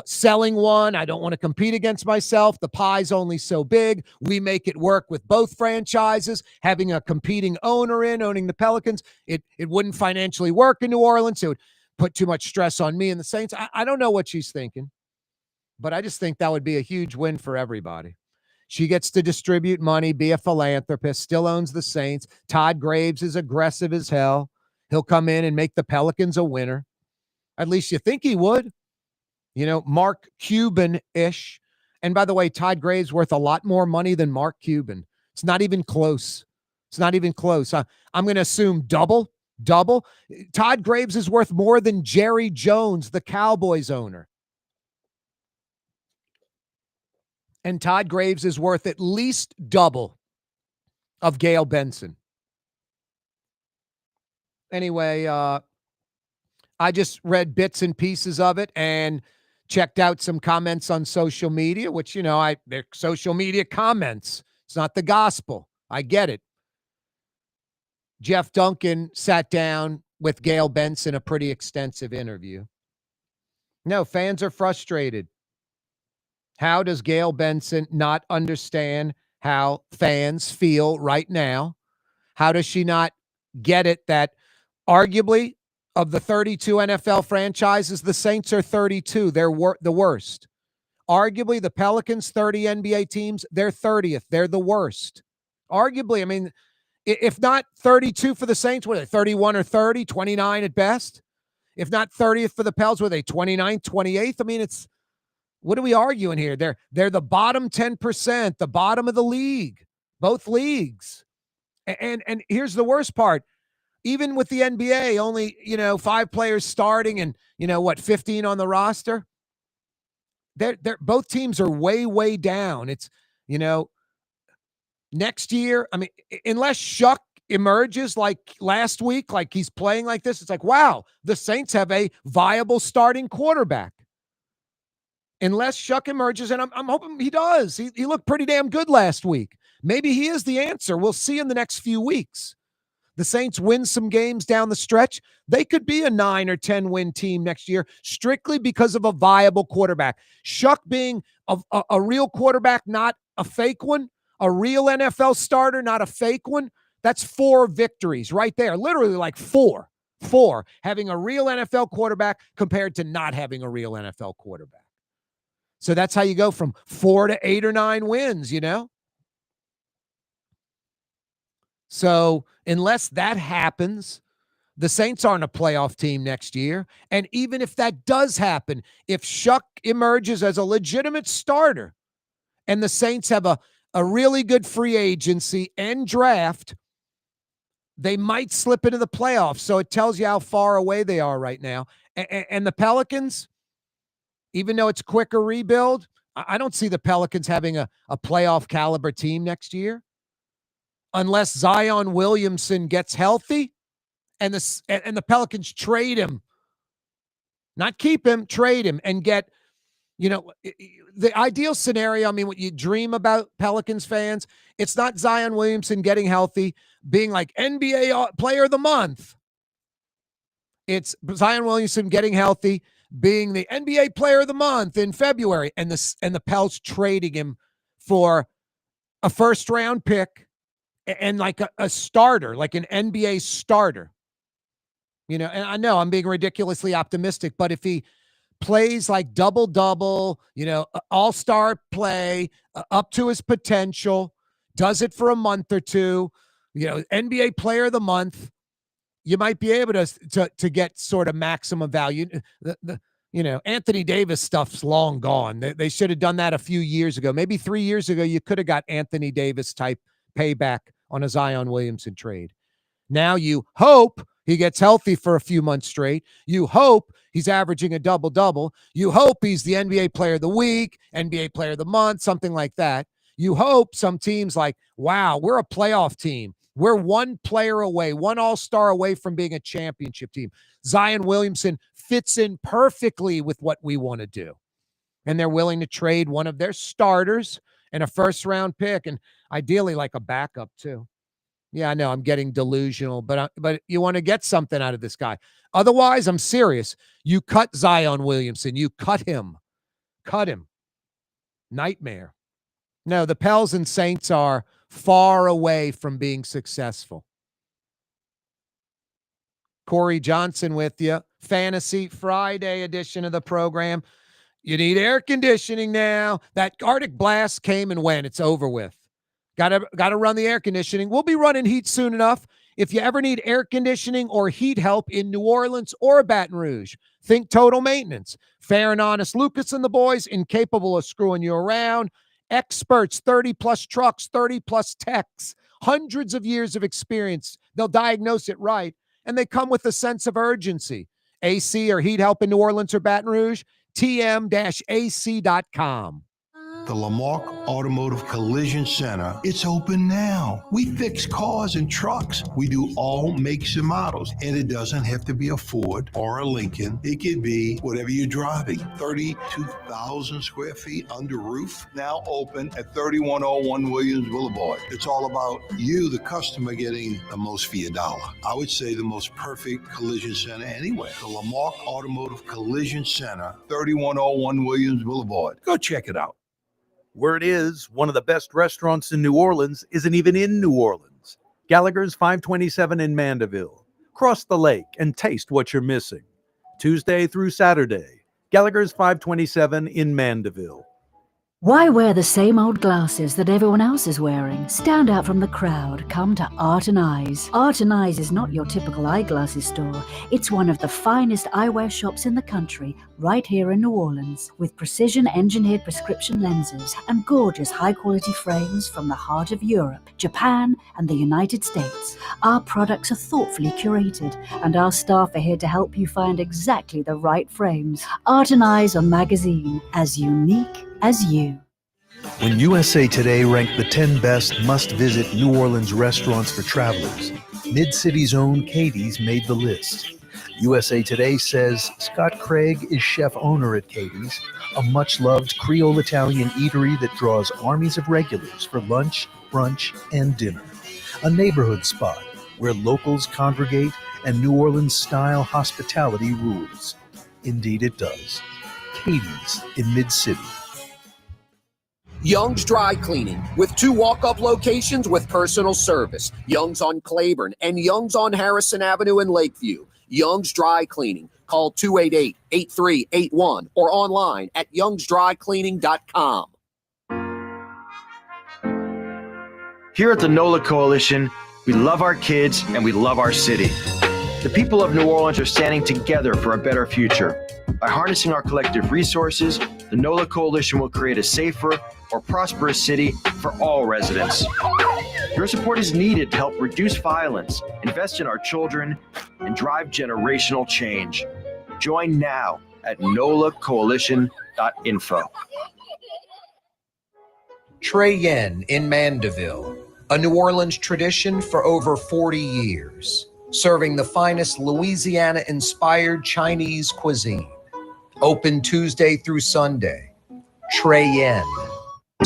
Selling one, I don't want to compete against myself. The pie's only so big. We make it work with both franchises. Having a competing owner owning the Pelicans, it wouldn't financially work in New Orleans. It would put too much stress on me and the Saints. I don't know what she's thinking, but I just think that would be a huge win for everybody. She gets to distribute money, be a philanthropist, still owns the Saints. Todd Graves is aggressive as hell. He'll come in and make the Pelicans a winner. At least you think he would. Mark Cuban-ish. And by the way, Todd Graves worth a lot more money than Mark Cuban. It's not even close. I'm going to assume double. Todd Graves is worth more than Jerry Jones, the Cowboys owner. And Todd Graves is worth at least double of Gail Benson. Anyway, I just read bits and pieces of it and checked out some comments on social media, which, they're social media comments. It's not the gospel. I get it. Jeff Duncan sat down with Gail Benson, a pretty extensive interview. No, fans are frustrated. How does Gail Benson not understand how fans feel right now? How does she not get it that Arguably, of the 32 NFL franchises, the Saints are 32. They're the worst. Arguably, the Pelicans, 30 NBA teams, they're 30th. They're the worst. Arguably, I mean, if not 32 for the Saints, what are they, 31 or 30, 29 at best? If not 30th for the Pels, were they 29th, 28th? I mean, what are we arguing here? They're the bottom 10%, the bottom of the league, both leagues. And here's the worst part. Even with the NBA, only, 5 players starting and, 15 on the roster. They're both teams are way, way down. It's, next year, I mean, unless Shuck emerges like last week, like he's playing like this, it's like, wow, the Saints have a viable starting quarterback. Unless Shuck emerges, and I'm hoping he does. He looked pretty damn good last week. Maybe he is the answer. We'll see in the next few weeks. The Saints win some games down the stretch. They could be a 9 or 10 win team next year strictly because of a viable quarterback. Shuck being a real quarterback, not a fake one, a real NFL starter, not a fake one. That's 4 victories right there. Literally like 4. 4 having a real NFL quarterback compared to not having a real NFL quarterback. So that's how you go from 4 to 8 or 9 wins, So unless that happens, the Saints aren't a playoff team next year. And even if that does happen, if Shuck emerges as a legitimate starter and the Saints have a really good free agency and draft, they might slip into the playoffs. So it tells you how far away they are right now. And the Pelicans, even though it's quicker rebuild, I don't see the Pelicans having a playoff caliber team next year. Unless Zion Williamson gets healthy and the Pelicans trade him. Not keep him, trade him and get, the ideal scenario, I mean, what you dream about, Pelicans fans, it's not Zion Williamson getting healthy, being like NBA Player of the Month. It's Zion Williamson getting healthy, being the NBA Player of the Month in February, and the Pels trading him for a first-round pick and like a starter, like an NBA starter. And I know I'm being ridiculously optimistic, but if he plays like double-double, all-star play, up to his potential, does it for a month or two, NBA Player of the Month, you might be able to get sort of maximum value. Anthony Davis stuff's long gone. They should have done that a few years ago. Maybe 3 years ago, you could have got Anthony Davis type payback on a Zion Williamson trade. Now you hope he gets healthy for a few months straight. You hope he's averaging a double-double. You hope he's the NBA Player of the Week, NBA Player of the Month, something like that. You hope some teams like, wow, we're a playoff team. We're one player away, one all-star away from being a championship team. Zion Williamson fits in perfectly with what we want to do. And they're willing to trade one of their starters and a first-round pick, and ideally like a backup too. Yeah, I know I'm getting delusional, but you want to get something out of this guy. Otherwise, I'm serious. You cut Zion Williamson. You cut him. Cut him. Nightmare. No, the Pels and Saints are far away from being successful. Corey Johnson with you. Fantasy Friday edition of the program. You need air conditioning now. That Arctic blast came and went. It's over with. Got to run the air conditioning. We'll be running heat soon enough. If you ever need air conditioning or heat help in New Orleans or Baton Rouge, think Total Maintenance. Fair and honest Lucas and the boys, incapable of screwing you around. Experts, 30-plus trucks, 30-plus techs, hundreds of years of experience. They'll diagnose it right, and they come with a sense of urgency. AC or heat help in New Orleans or Baton Rouge, tm-ac.com. The Lamarck Automotive Collision Center, it's open now. We fix cars and trucks. We do all makes and models. And it doesn't have to be a Ford or a Lincoln. It could be whatever you're driving. 32,000 square feet under roof, now open at 3101 Williams Boulevard. It's all about you, the customer, getting the most for your dollar. I would say the most perfect collision center anywhere. The Lamarck Automotive Collision Center, 3101 Williams Boulevard. Go check it out. Word is, one of the best restaurants in New Orleans isn't even in New Orleans. Gallagher's 527 in Mandeville. Cross the lake and taste what you're missing. Tuesday through Saturday, Gallagher's 527 in Mandeville. Why wear the same old glasses that everyone else is wearing? Stand out from the crowd. Come to Art and Eyes. Art and Eyes is not your typical eyeglasses store. It's one of the finest eyewear shops in the country, right here in New Orleans, with precision-engineered prescription lenses and gorgeous high-quality frames from the heart of Europe, Japan, and the United States. Our products are thoughtfully curated, and our staff are here to help you find exactly the right frames. Art and Eyes on magazine, as unique as you. When USA Today ranked the 10 best must-visit New Orleans restaurants for travelers, Mid-City's own Katie's made the list. USA Today says Scott Craig is chef-owner at Katie's, a much-loved Creole Italian eatery that draws armies of regulars for lunch, brunch, and dinner. A neighborhood spot where locals congregate and New Orleans-style hospitality rules. Indeed it does. Katie's in Mid-City. Young's Dry Cleaning, with 2 walk-up locations with personal service. Young's on Claiborne and Young's on Harrison Avenue in Lakeview. Young's Dry Cleaning. Call 288-8381 or online at youngsdrycleaning.com. Here at the NOLA Coalition, we love our kids and we love our city. The people of New Orleans are standing together for a better future. By harnessing our collective resources, the NOLA Coalition will create a safer, more prosperous city for all residents. Your support is needed to help reduce violence, invest in our children, and drive generational change. Join now at nolacoalition.info. Trey Yen in Mandeville, a New Orleans tradition for over 40 years, serving the finest Louisiana-inspired Chinese cuisine. Open Tuesday through Sunday. Trey Yen.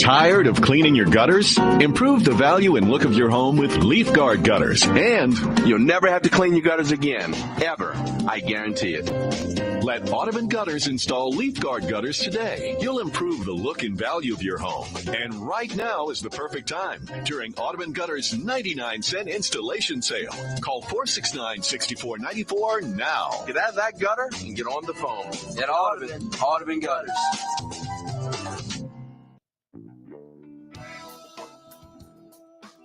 Tired of cleaning your gutters? Improve the value and look of your home with Leaf Guard gutters. And you'll never have to clean your gutters again. Ever. I guarantee it. Let Audubon Gutters install Leaf Guard gutters today. You'll improve the look and value of your home. And right now is the perfect time during Audubon Gutters' 99-cent installation sale. Call 469-6494 now. Get out of that gutter and get on the phone. At Audubon Gutters.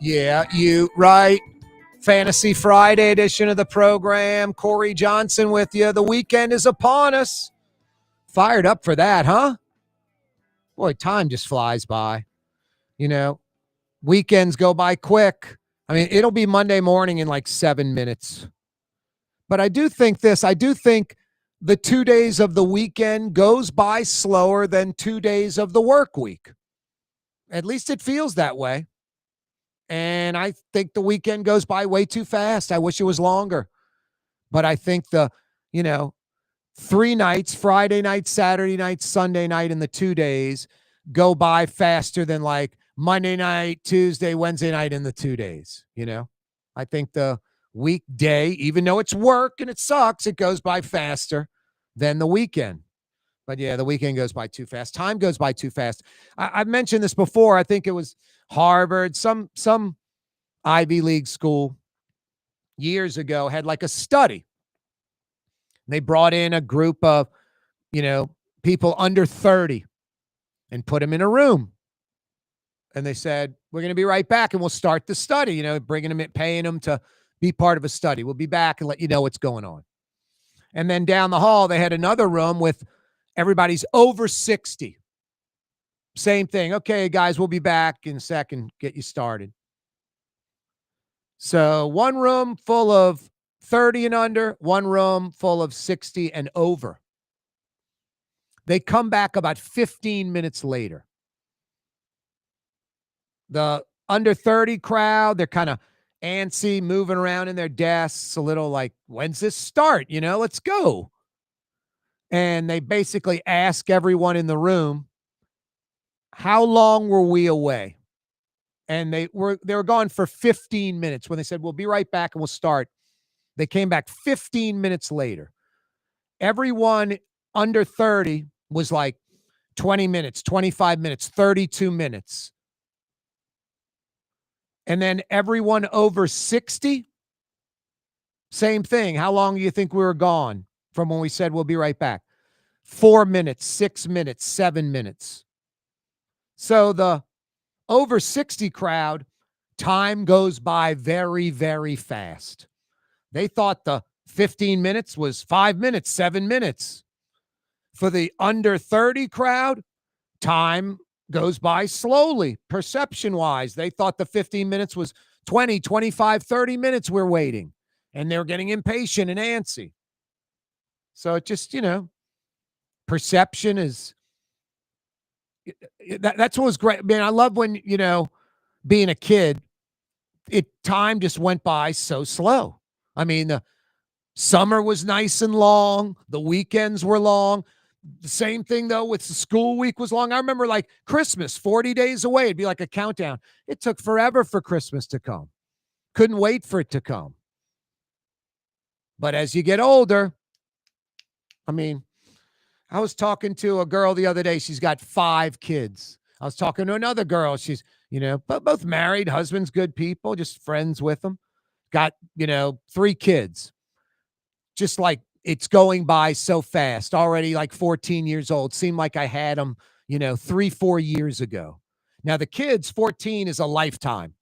Yeah, you right. Fantasy Friday edition of the program. Corey Johnson with you. The weekend is upon us. Fired up for that, huh? Boy, time just flies by. You know, weekends go by quick. I mean, it'll be Monday morning in like 7 minutes. But I do think this. I do think the 2 days of the weekend goes by slower than 2 days of the work week. At least it feels that way. And I think the weekend goes by way too fast. I wish it was longer. But I think 3 nights, Friday night, Saturday night, Sunday night, and the 2 days go by faster than like Monday night, Tuesday, Wednesday night, and the 2 days. I think the weekday, even though it's work and it sucks, it goes by faster than the weekend. But yeah, the weekend goes by too fast. Time goes by too fast. I've mentioned this before. I think it was Harvard, some Ivy League school years ago had like a study. They brought in a group of, people under 30 and put them in a room. And they said, we're going to be right back and we'll start the study, bringing them in, paying them to be part of a study. We'll be back and let you know what's going on. And then down the hall, they had another room with everybody's over 60. Same thing. Okay, guys, we'll be back in a second. Get you started. So one room full of 30 and under, one room full of 60 and over. They come back about 15 minutes later. The under 30 crowd, they're kind of antsy, moving around in their desks, a little like, when's this start? Let's go. And they basically ask everyone in the room, how long were we away? And they were gone for 15 minutes. When they said, we'll be right back and we'll start, they came back 15 minutes later. Everyone under 30 was like 20 minutes, 25 minutes, 32 minutes. And then everyone over 60 Same thing. How long do you think we were gone from when we said we'll be right back? 4 minutes, 6 minutes, 7 minutes. So the over 60 crowd, time goes by very, very fast. They thought the 15 minutes was 5 minutes, 7 minutes. For the under 30 crowd, time goes by slowly, perception-wise. They thought the 15 minutes was 20, 25, 30 minutes we're waiting. And they're getting impatient and antsy. So it just, perception is, that's what was great. Man, I love when, being a kid, time just went by so slow. I mean, the summer was nice and long. The weekends were long. The same thing, though, with the school week was long. I remember like Christmas, 40 days away. It'd be like a countdown. It took forever for Christmas to come. Couldn't wait for it to come. But as you get older, I mean, I was talking to a girl the other day. She's got 5 kids. I was talking to another girl. She's, both married, husbands, good people, just friends with them. Got, 3 kids. Just like it's going by so fast. Already like 14 years old. Seemed like I had them, 3-4 years ago. Now the kids, 14 is a lifetime.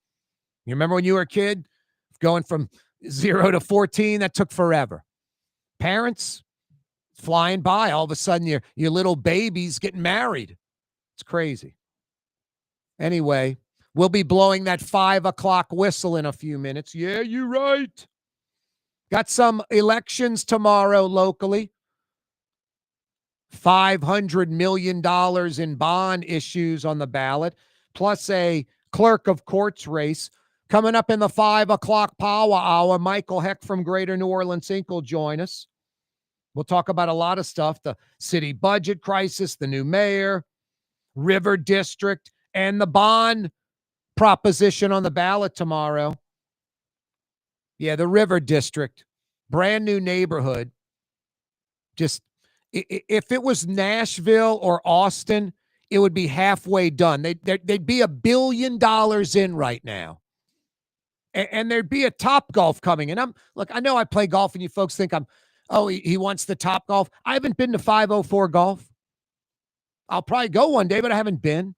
You remember when you were a kid going from 0 to 14? That took forever. Parents, flying by. All of a sudden, your little baby's getting married. It's crazy. Anyway, we'll be blowing that 5 o'clock whistle in a few minutes. Yeah, you're right. Got some elections tomorrow locally. $500 million in bond issues on the ballot, plus a clerk of courts race. Coming up in the 5 o'clock power hour, Michael Hecht from Greater New Orleans Inc. will join us. We'll talk about a lot of stuff, the city budget crisis, the new mayor, River District, and the bond proposition on the ballot tomorrow. Yeah, the River District, brand new neighborhood. Just, if it was Nashville or Austin, it would be halfway done. They'd be $1 billion in right now. And there'd be a Top Golf coming. And I know I play golf and you folks think he wants the Top Golf. I haven't been to 504 Golf. I'll probably go one day, but I haven't been.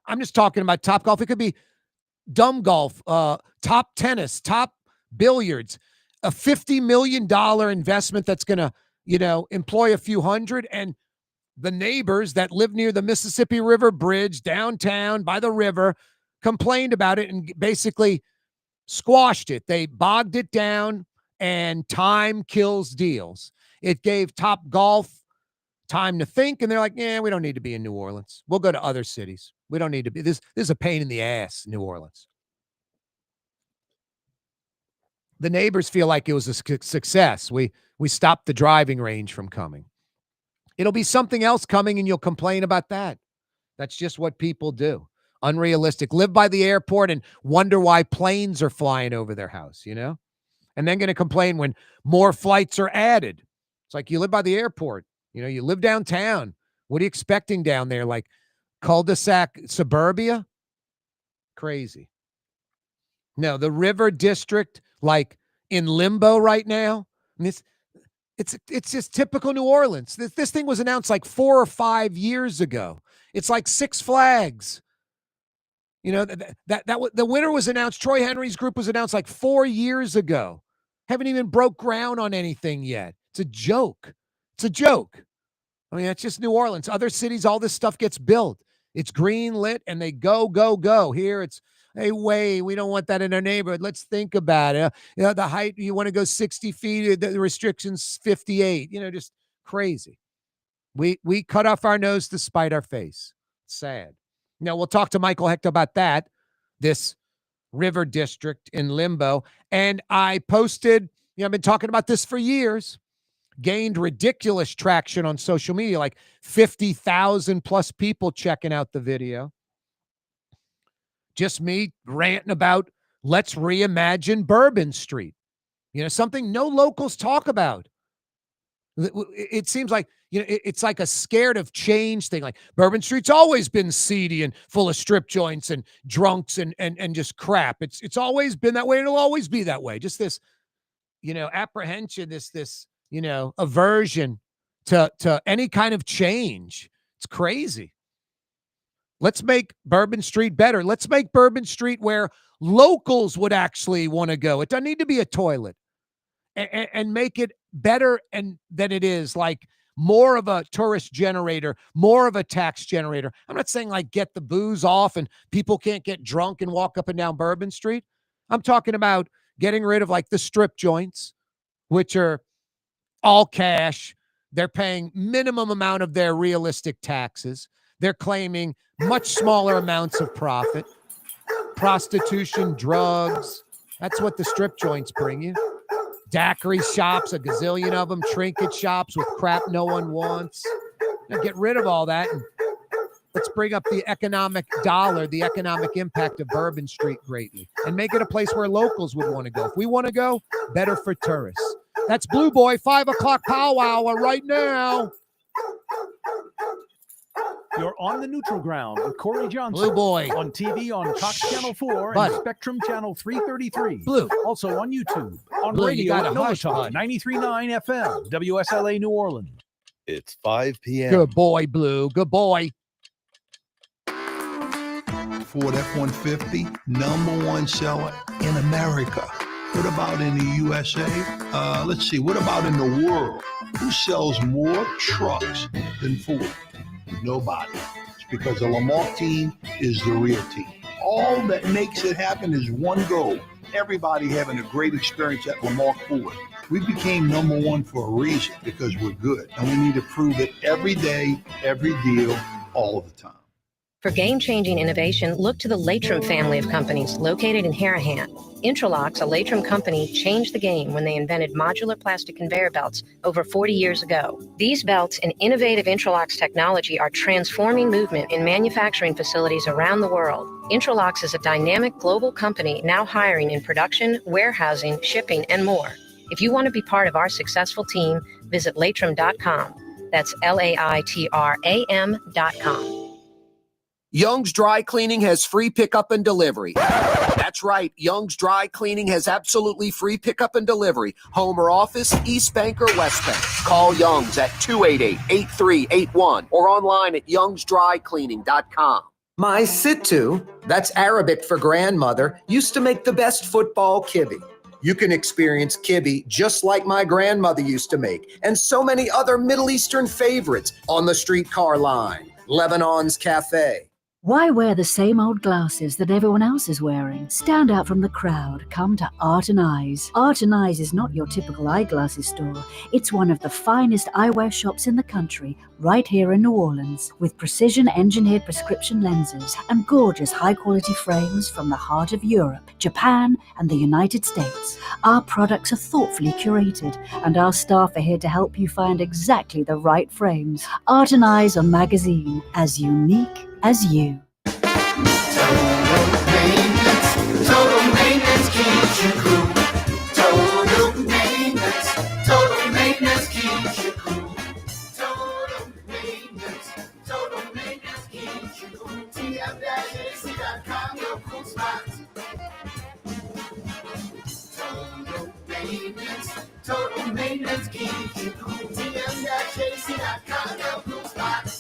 I'm just talking about Top Golf. It could be dumb golf, top tennis, top billiards, a $50 million investment that's going to, employ a few hundred. And the neighbors that live near the Mississippi River Bridge downtown by the river complained about it and basically squashed it. They bogged it down, and time kills deals. It gave Top Golf time to think, and they're like, yeah, we don't need to be in New Orleans. We'll go to other cities. We don't need to be. This is a pain in the ass, New Orleans. The neighbors feel like it was a success. We stopped the driving range from coming. It'll be something else coming, and you'll complain about that. That's just what people do. Unrealistic. Live by the airport and wonder why planes are flying over their house, and then going to complain when more flights are added. It's like, you live by the airport. You live downtown. What are you expecting down there? Like cul-de-sac suburbia? Crazy. No, the River District, like in limbo right now. And it's just typical New Orleans. This thing was announced like 4 or 5 years ago. It's like Six Flags. The winner was announced. Troy Henry's group was announced like 4 years ago. Haven't even broke ground on anything yet. It's a joke. It's a joke. I mean, that's just New Orleans. Other cities, all this stuff gets built. It's green lit, and they go, go, go. Here, it's, hey, wait, we don't want that in our neighborhood. Let's think about it. The height, you want to go 60 feet. The restriction's 58. Just crazy. We cut off our nose to spite our face. Sad. We'll talk to Michael Hecht about that, this River District in limbo. And I posted, I've been talking about this for years, gained ridiculous traction on social media, like 50,000 plus people checking out the video. Just me ranting about, let's reimagine Bourbon Street. Something no locals talk about. It seems like, it's like a scared of change thing. Like Bourbon Street's always been seedy and full of strip joints and drunks and just crap. It's always been that way, and it'll always be that way. Just this apprehension, this aversion to any kind of change. It's crazy. Let's make Bourbon Street better. Let's make Bourbon Street where locals would actually want to go. It doesn't need to be a toilet, and make it better than it is, like more of a tourist generator, more of a tax generator. I'm not saying like get the booze off and people can't get drunk and walk up and down Bourbon Street. I'm talking about getting rid of like the strip joints, which are all cash. They're paying minimum amount of their realistic taxes. They're claiming much smaller amounts of profit. Prostitution, drugs. That's what the strip joints bring you. Daiquiri shops, a gazillion of them. Trinket shops with crap no one wants. Now get rid of all that and let's bring up the economic dollar, the economic impact of Bourbon Street greatly, and make it a place where locals would want to go. If we want to go, better for tourists. That's Blue Boy, 5 o'clock powwow right now. You're on the neutral ground with Corey Johnson. Blue Boy. On TV on Cox Channel 4 Buddy. and Spectrum Channel 333. Blue. Also on YouTube. On Blue, you radio gotta at hush, Novatalk, bud. 93.9 FM, WSLA New Orleans. It's 5 p.m. Good boy, Blue. Good boy. Ford F-150, #1 seller in America. What about in the USA? Let's see, what about in the world? Who sells more trucks than Ford? Nobody. It's because the Lamar team is the real team. All that makes it happen is one goal. Everybody having a great experience at Lamar Ford. We became #1 for a reason, because we're good. And we need to prove it every day, every deal, all the time. For game-changing innovation, look to the Latrim family of companies located in Harahan. Intralocks, a Latrim company, changed the game when they invented modular plastic conveyor belts over 40 years ago. These belts and innovative Intralocks technology are transforming movement in manufacturing facilities around the world. Intralocks is a dynamic global company now hiring in production, warehousing, shipping, and more. If you want to be part of our successful team, visit Latrim.com. That's LAITRAM.com. Young's Dry Cleaning has free pickup and delivery. That's right. Young's Dry Cleaning has absolutely free pickup and delivery. Home or office, East Bank or West Bank. Call Young's at 288-8381 or online at youngsdrycleaning.com. My Sittu, that's Arabic for grandmother, used to make the best football kibbe. You can experience kibbe just like my grandmother used to make, and so many other Middle Eastern favorites on the streetcar line. Lebanon's Cafe. Why wear the same old glasses that everyone else is wearing? Stand out from the crowd. Come to Art and Eyes. Art and Eyes is not your typical eyeglasses store. It's one of the finest eyewear shops in the country, right here in New Orleans, with precision-engineered prescription lenses and gorgeous high-quality frames from the heart of Europe, Japan, and the United States. Our products are thoughtfully curated, and our staff are here to help you find exactly the right frames. Art and Eyes on magazine, as unique as you. Total maintenance keeps you cool. Total maintenance keeps you cool. Total maintenance keeps you cool. TM-AC.com, your cool spot. Total maintenance keeps you cool. TM-AC.com, your cool spot.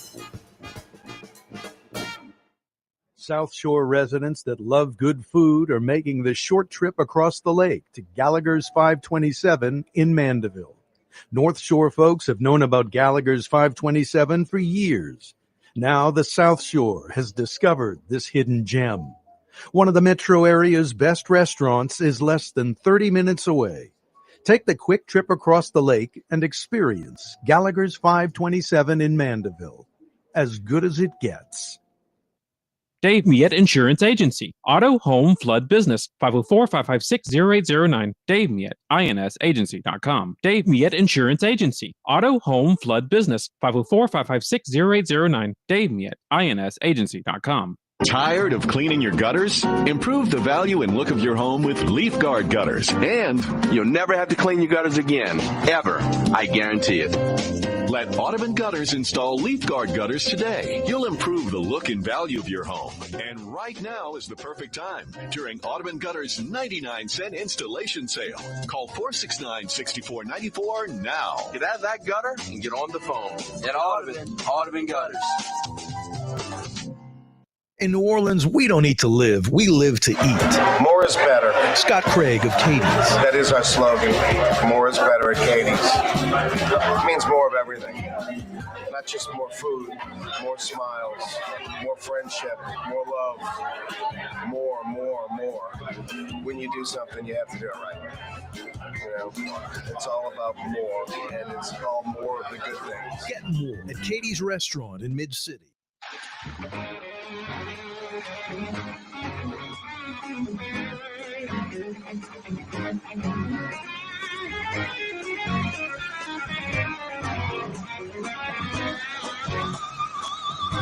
South Shore residents that love good food are making the short trip across the lake to Gallagher's 527 in Mandeville. North Shore folks have known about Gallagher's 527 for years. Now the South Shore has discovered this hidden gem. One of the metro area's best restaurants is less than 30 minutes away. Take the quick trip across the lake and experience Gallagher's 527 in Mandeville. As good as it gets. Dave Miette Insurance Agency. Auto, home, flood business. 504-556-0809. Dave Miette, insagency.com. Dave Miette Insurance Agency. Auto, home, flood business. 504-556-0809. Dave Miette, insagency.com. Tired of cleaning your gutters? Improve the value and look of your home with Leaf Guard gutters. And you'll never have to clean your gutters again. Ever. I guarantee it. Let Audubon Gutters install Leaf Guard gutters today. You'll improve the look and value of your home. And right now is the perfect time during Audubon Gutters 99-cent installation sale. Call 469-6494 now. Get out of that gutter and get on the phone. At Audubon Gutters. In New Orleans, we don't eat to live, we live to eat. More is better. Scott Craig of Katie's. That is our slogan. More is better at Katie's. It means more of everything. Not just more food, more smiles, more friendship, more love, more. When you do something, you have to do it right. You know, it's all about more, and it's all more of the good things. Get more at Katie's Restaurant in Mid-City.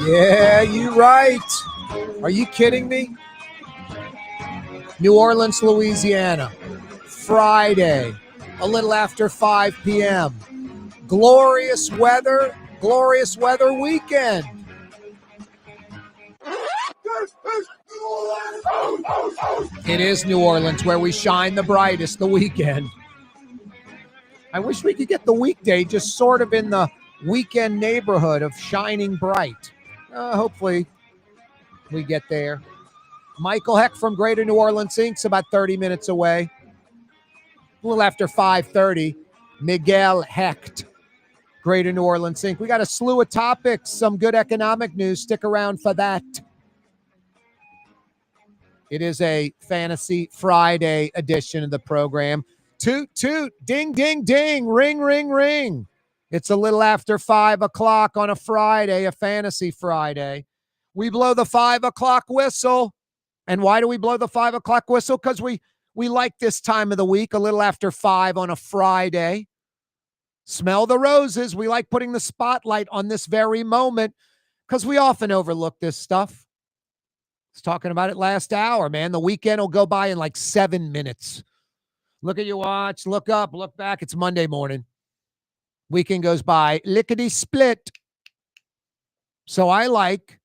Yeah, you right. Are you kidding me? New Orleans, Louisiana, Friday, a little after 5 p.m. Glorious weather weekend. It is New Orleans where we shine the brightest the weekend. I wish we could get the weekday just sort of in the weekend neighborhood of shining bright. Hopefully we get there. Michael Hecht from Greater New Orleans Inc.'s about 30 minutes away. A little after 5:30, Miguel Hecht, Greater New Orleans Inc. We got a slew of topics, some good economic news. Stick around for that. It is a Fantasy Friday edition of the program. Toot, toot, ding, ding, ding, ring, ring, ring. It's a little after 5 o'clock on a Friday, a Fantasy Friday. We blow the 5 o'clock whistle. And why do we blow the 5 o'clock whistle? Because we like this time of the week, a little after 5 on a Friday. Smell the roses. We like putting the spotlight on this very moment because we often overlook this stuff. I was talking about it last hour, man. The weekend will go by in like 7 minutes. Look at your watch, look up, look back. It's Monday morning. Weekend goes by lickety split. So I like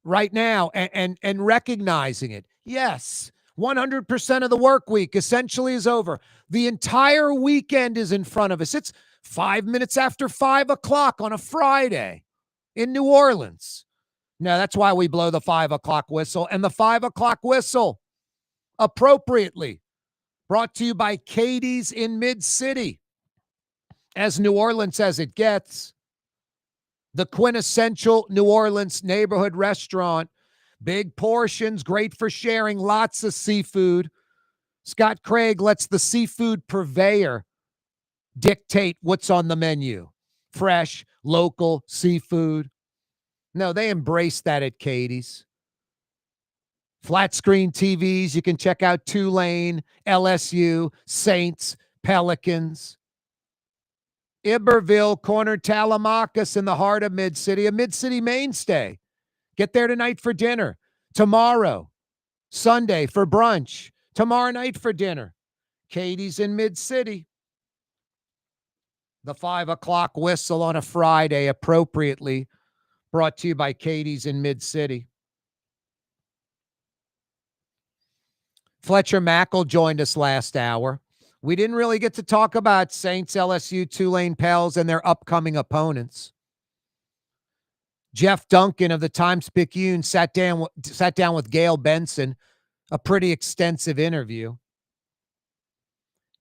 right now and recognizing it. Yes, 100% of the work week essentially is over. The entire weekend is in front of us. It's 5 minutes after 5 o'clock on a Friday in New Orleans. Now, that's why we blow the 5 o'clock whistle. And the 5 o'clock whistle, appropriately, brought to you by Katie's in Mid-City. As New Orleans as it gets, the quintessential New Orleans neighborhood restaurant. Big portions, great for sharing, lots of seafood. Scott Craig lets the seafood purveyor dictate what's on the menu. Fresh, local seafood. No, they embrace that at Katie's. Flat screen TVs. You can check out Tulane, LSU, Saints, Pelicans. Iberville, corner Tallahassee in the heart of Mid-City, a Mid-City mainstay. Get there tonight for dinner. Tomorrow, Sunday for brunch. Tomorrow night for dinner. Katie's in Mid-City. The 5 o'clock whistle on a Friday, appropriately brought to you by Katie's in Mid-City. Fletcher Mackel joined us last hour. We didn't really get to talk about Saints, LSU, Tulane, Pels, and their upcoming opponents. Jeff Duncan of the Times-Picayune sat down with Gail Benson, a pretty extensive interview.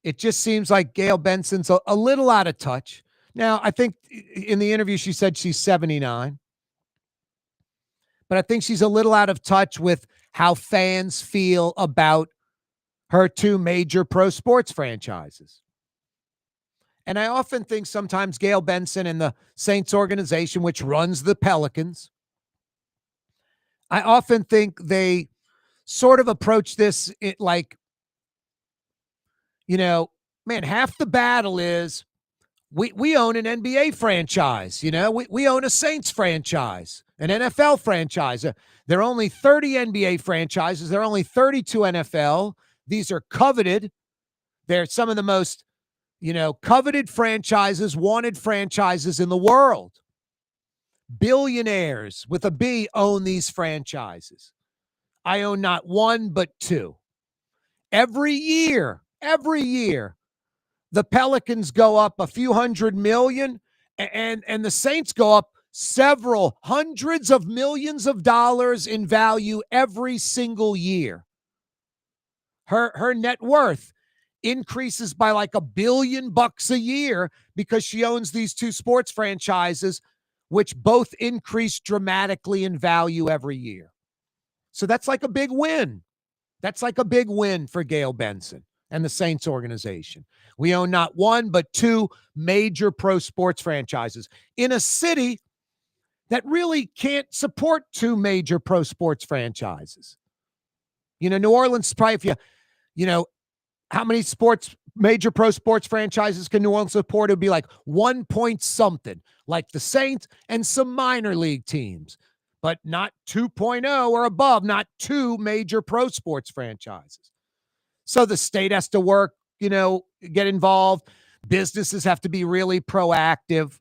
It just seems like Gail Benson's a little out of touch. Now, I think in the interview she said she's 79. But I think she's a little out of touch with how fans feel about her two major pro sports franchises. And I often think sometimes Gail Benson and the Saints organization, which runs the Pelicans, I often think they sort of approach this like, you know, man, half the battle is we own an NBA franchise. You know, we own a Saints franchise, an NFL franchise. There are only 30 NBA franchises. There are only 32 NFL. These are coveted. They're some of the most, coveted franchises, wanted franchises in the world. Billionaires with a B own these franchises. I own not one, but two. Every year, the Pelicans go up a few $100 million, and the Saints go up several hundreds of millions of dollars in value every single year. Her net worth increases by like $1 billion a year because she owns these two sports franchises, which both increase dramatically in value every year. So that's like a big win. That's like a big win for Gail Benson and the Saints organization. We own not one, but two major pro sports franchises in a city that really can't support two major pro sports franchises. New Orleans, probably, if how many major pro sports franchises can New Orleans support? It would be like 1 point something, like the Saints and some minor league teams, but not 2.0 or above, not two major pro sports franchises. So the state has to work, get involved. Businesses have to be really proactive.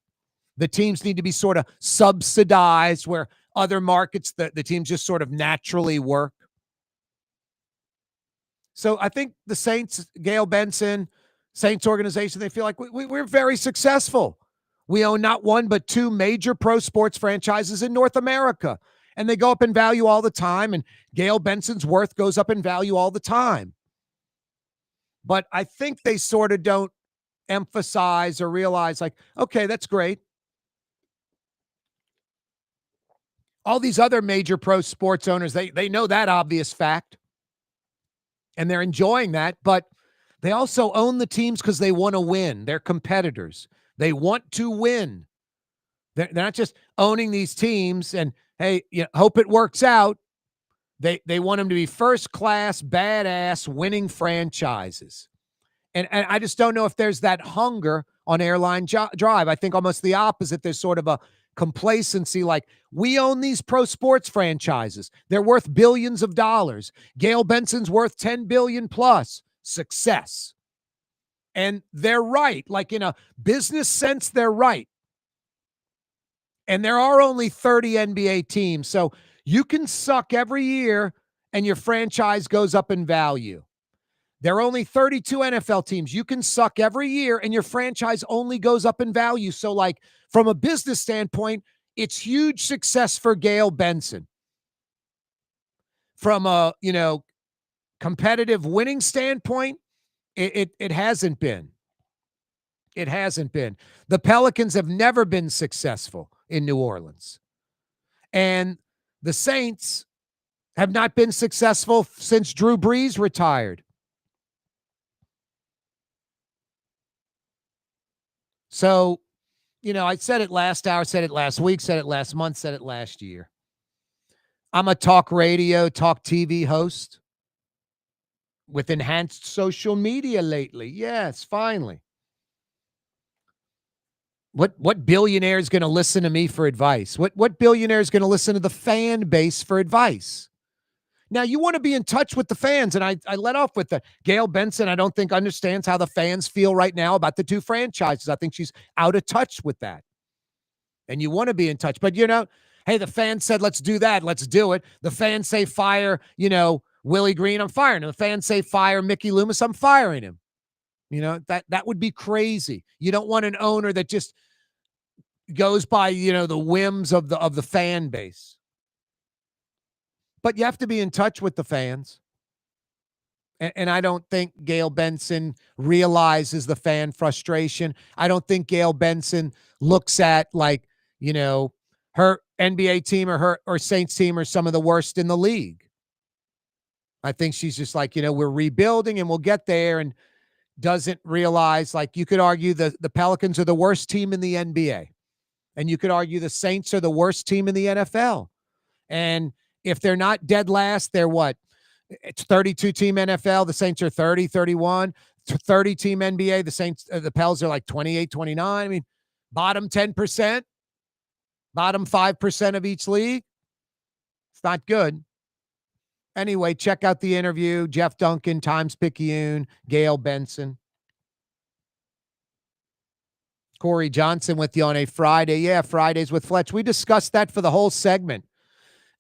The teams need to be sort of subsidized where other markets, the teams just sort of naturally work. So I think the Saints, Gail Benson, Saints organization, they feel like we're very successful. We own not one, but two major pro sports franchises in North America. And they go up in value all the time. And Gail Benson's worth goes up in value all the time. But I think they sort of don't emphasize or realize, like, okay, that's great. All these other major pro sports owners, they know that obvious fact. And they're enjoying that, but they also own the teams because they want to win. They're competitors. They want to win. They're not just owning these teams and, hey, hope it works out. They want them to be first-class, badass, winning franchises. And I just don't know if there's that hunger on Airline Drive. I think almost the opposite. There's sort of a complacency, like, we own these pro sports franchises. They're worth billions of dollars. Gail Benson's worth $10 billion plus. Success. And they're right. Like, in a business sense, they're right. And there are only 30 NBA teams. So you can suck every year and your franchise goes up in value. There are only 32 NFL teams. You can suck every year and your franchise only goes up in value. So, like, from a business standpoint, it's huge success for Gail Benson. From a, competitive winning standpoint, it hasn't been. It hasn't been. The Pelicans have never been successful in New Orleans. And the Saints have not been successful since Drew Brees retired. So, I said it last hour, said it last week, said it last month, said it last year. I'm a talk radio, talk TV host with enhanced social media lately. Yes, finally. What billionaire is going to listen to me for advice? What billionaire is going to listen to the fan base for advice? Now, you want to be in touch with the fans, and I let off with the Gail Benson. I don't think understands how the fans feel right now about the two franchises. I think she's out of touch with that. And you want to be in touch. But, hey, the fans said, let's do that. Let's do it. The fans say fire, Willie Green, I'm firing him. The fans say fire Mickey Loomis, I'm firing him. That would be crazy. You don't want an owner that just goes by, the whims of the fan base. But you have to be in touch with the fans. And I don't think Gail Benson realizes the fan frustration. I don't think Gail Benson looks at, like, her NBA team or Saints team are some of the worst in the league. I think she's just like, we're rebuilding and we'll get there, and doesn't realize, like, you could argue the Pelicans are the worst team in the NBA. And you could argue the Saints are the worst team in the NFL. And if they're not dead last, they're what? It's 32-team NFL. The Saints are 30, 31. 30-team NBA. The Saints, the Pels are like 28, 29. I mean, bottom 10%, bottom 5% of each league. It's not good. Anyway, check out the interview. Jeff Duncan, Times-Picayune, Gail Benson. Corey Johnson with you on a Friday. Yeah, Fridays with Fletch. We discussed that for the whole segment.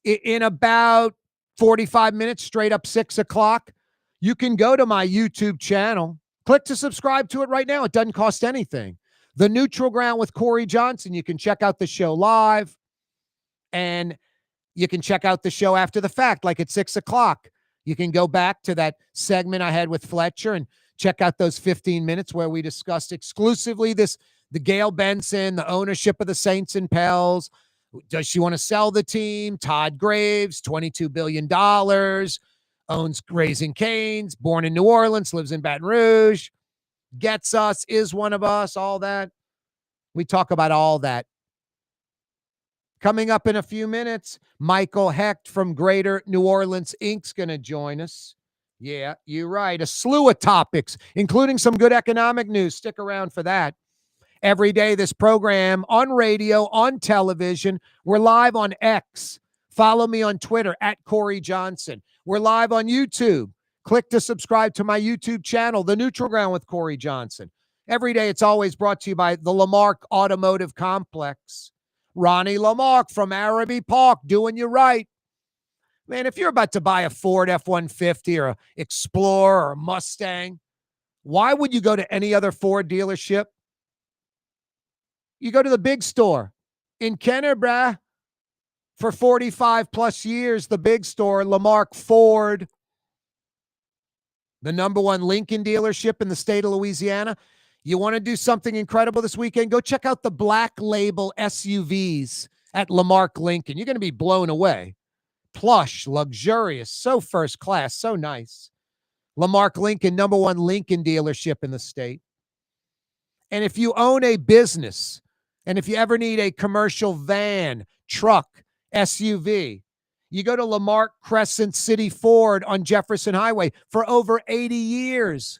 In about 45 minutes, straight up 6 o'clock, you can go to my YouTube channel. Click to subscribe to it right now. It doesn't cost anything. The Neutral Ground with Corey Johnson. You can check out the show live, and you can check out the show after the fact, like at 6 o'clock. You can go back to that segment I had with Fletcher and check out those 15 minutes where we discussed exclusively the Gail Benson, the ownership of the Saints and Pels. Does she want to sell the team? Todd Graves, $22 billion, owns Raising Cane's, born in New Orleans, lives in Baton Rouge, gets us, is one of us, all that. We talk about all that. Coming up in a few minutes, Michael Hecht from Greater New Orleans Inc.'s going to join us. Yeah, you're right. A slew of topics, including some good economic news. Stick around for that. Every day, this program on radio, on television. We're live on X. Follow me on Twitter at Corey Johnson. We're live on YouTube. Click to subscribe to my YouTube channel, The Neutral Ground with Corey Johnson. Every day, it's always brought to you by the Lamarck Automotive Complex. Ronnie Lamarck from Araby Park, doing you right. Man, if you're about to buy a Ford F-150 or an Explorer or a Mustang, why would you go to any other Ford dealership? You go to the big store in Kenner, brah. For 45 plus years, the big store, Lamarck Ford, the #1 Lincoln dealership in the state of Louisiana. You want to do something incredible this weekend? Go check out the Black Label SUVs at Lamarck Lincoln. You're going to be blown away. Plush, luxurious, so first class, so nice. Lamarck Lincoln, #1 Lincoln dealership in the state. And if you own a business, and if you ever need a commercial van, truck, SUV, you go to Lamarck Crescent City Ford on Jefferson Highway for over 80 years.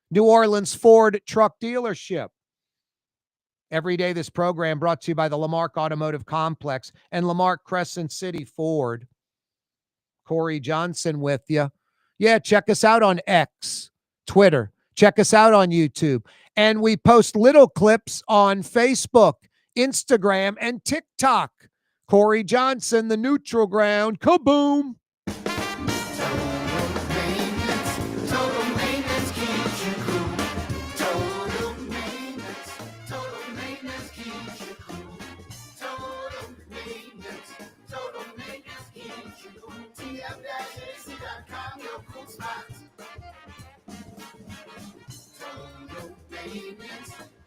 New Orleans Ford truck dealership. Every day, this program brought to you by the Lamarck Automotive Complex and Lamarck Crescent City Ford. Corey Johnson with you. Yeah, check us out on X, Twitter. Check us out on YouTube. And we post little clips on Facebook, Instagram, and TikTok. Corey Johnson, The Neutral Ground. Kaboom!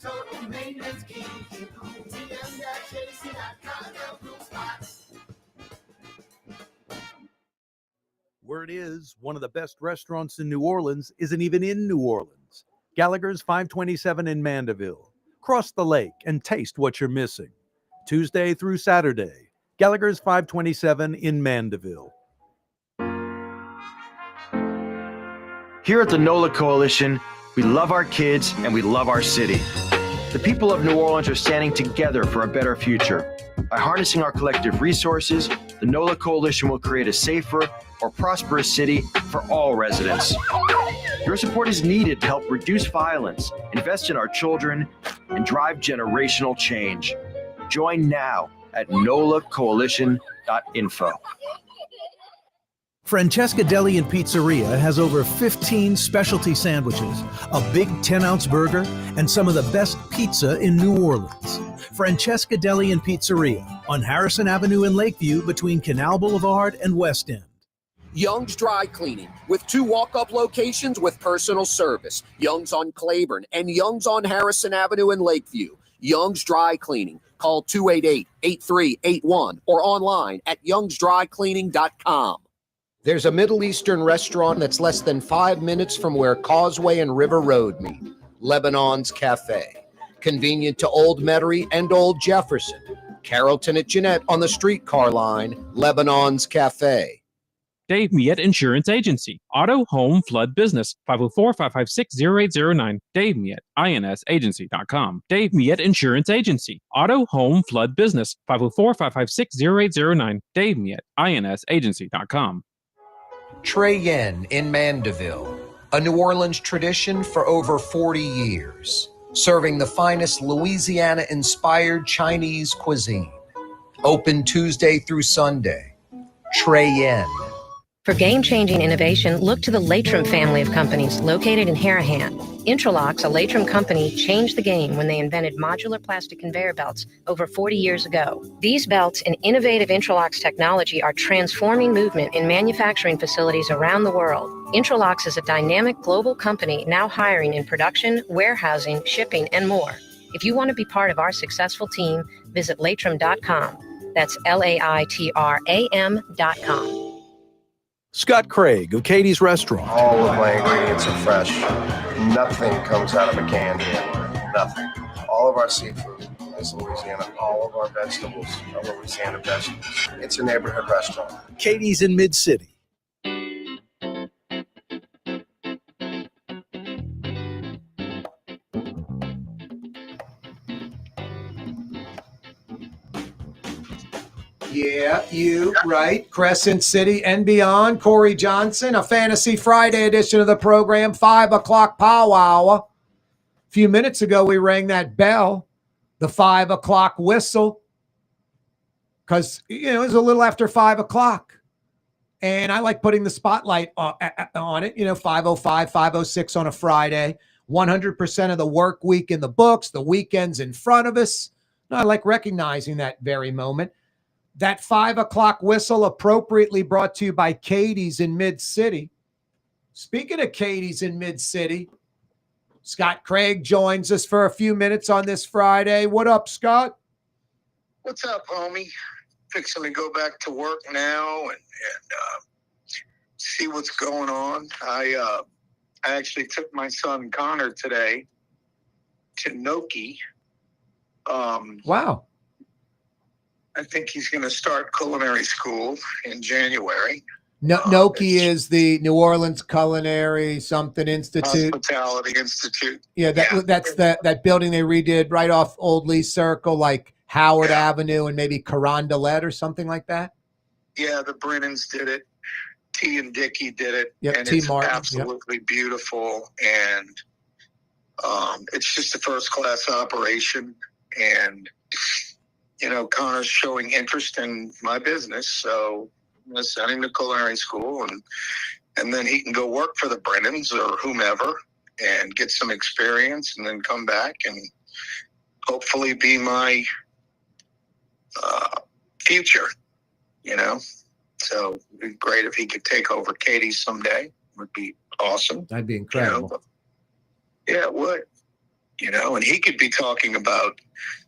Total maintenance keeps you cool. Word is, one of the best restaurants in New Orleans isn't even in New Orleans. Gallagher's 527 in Mandeville. Cross the lake and taste what you're missing. Tuesday through Saturday, Gallagher's 527 in Mandeville. Here at the NOLA Coalition, we love our kids and we love our city. The people of New Orleans are standing together for a better future. By harnessing our collective resources, the NOLA Coalition will create a safer, more prosperous city for all residents. Your support is needed to help reduce violence, invest in our children, and drive generational change. Join now at nolacoalition.info. Francesca Deli and Pizzeria has over 15 specialty sandwiches, a big 10-ounce burger, and some of the best pizza in New Orleans. Francesca Deli and Pizzeria on Harrison Avenue in Lakeview between Canal Boulevard and West End. Young's Dry Cleaning, with 2 walk-up locations with personal service. Young's on Claiborne and Young's on Harrison Avenue in Lakeview. Young's Dry Cleaning. Call 288-8381 or online at youngsdrycleaning.com. There's a Middle Eastern restaurant that's less than 5 minutes from where Causeway and River Road meet, Lebanon's Cafe. Convenient to Old Metairie and Old Jefferson. Carrollton at Jeanette on the streetcar line, Lebanon's Cafe. Dave Miette Insurance Agency. Auto, home, flood business. 504-556-0809. Dave Miette, insagency.com. Dave Miette Insurance Agency. Auto, home, flood business. 504-556-0809. Dave Miette, insagency.com. Trey Yen in Mandeville, a New Orleans tradition for over 40 years. serving the finest Louisiana-inspired Chinese cuisine. Open Tuesday through Sunday. Trey Yen. For game-changing innovation, look to the Latrim family of companies located in Harahan. Intralocks, a Latrim company, changed the game when they invented modular plastic conveyor belts over 40 years ago. These belts and innovative Intralocks technology are transforming movement in manufacturing facilities around the world. Intralocks is a dynamic global company now hiring in production, warehousing, shipping, and more. If you want to be part of our successful team, visit latrim.com. That's LAITRAM.com. Scott Craig of Katie's Restaurant. All of my ingredients are fresh. Nothing comes out of a can here. Nothing. All of our seafood is Louisiana. All of our vegetables are Louisiana vegetables. It's a neighborhood restaurant. Katie's in Mid-City. Yeah, you, right. Crescent City and beyond. Corey Johnson, a Fantasy Friday edition of the program, 5 o'clock powwow. A few minutes ago, we rang that bell, the 5 o'clock whistle, because, it was a little after 5 o'clock. And I like putting the spotlight on it, 5:05, 5:06 on a Friday, 100% of the work week in the books, the weekend's in front of us. I like recognizing that very moment. That 5 o'clock whistle appropriately brought to you by Katie's in Mid-City. Speaking of Katie's in Mid-City, Scott Craig joins us for a few minutes on this Friday. What up, Scott? What's up, homie? Fixing to go back to work now and see what's going on. I actually took my son Connor today to Noki. Wow. I think he's going to start culinary school in January. Noki is the New Orleans Culinary something Institute. Hospitality Institute. Yeah, that's that building they redid right off Old Lee Circle, like Howard Avenue and maybe Carondelet or something like that. Yeah, the Brennans did it. T and Dickey did it. Yep, and T. it's Martin. absolutely beautiful. And it's just a first-class operation. And Connor's showing interest in my business, so I'm going to send him to culinary school, and then he can go work for the Brennans or whomever and get some experience, and then come back and hopefully be my future, So it'd be great if he could take over Katie's someday. Would be awesome. That'd be incredible. Yeah, it would. And he could be talking about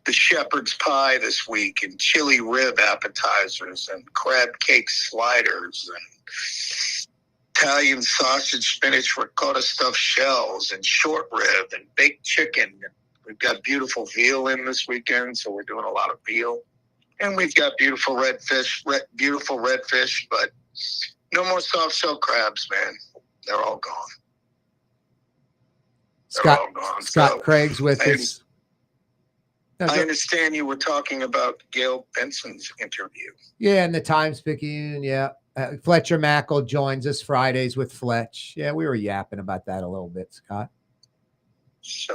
the shepherd's pie this week and chili rib appetizers and crab cake sliders and Italian sausage, spinach, ricotta stuffed shells and short rib and baked chicken. We've got beautiful veal in this weekend, so we're doing a lot of veal. And we've got beautiful redfish, but no more soft shell crabs, man. They're all gone. Scott Craig's with us. I understand you were talking about Gail Benson's interview. Yeah, and the Times-Picayune, yeah. Fletcher Mackel joins us Fridays with Fletch. Yeah, we were yapping about that a little bit, Scott. So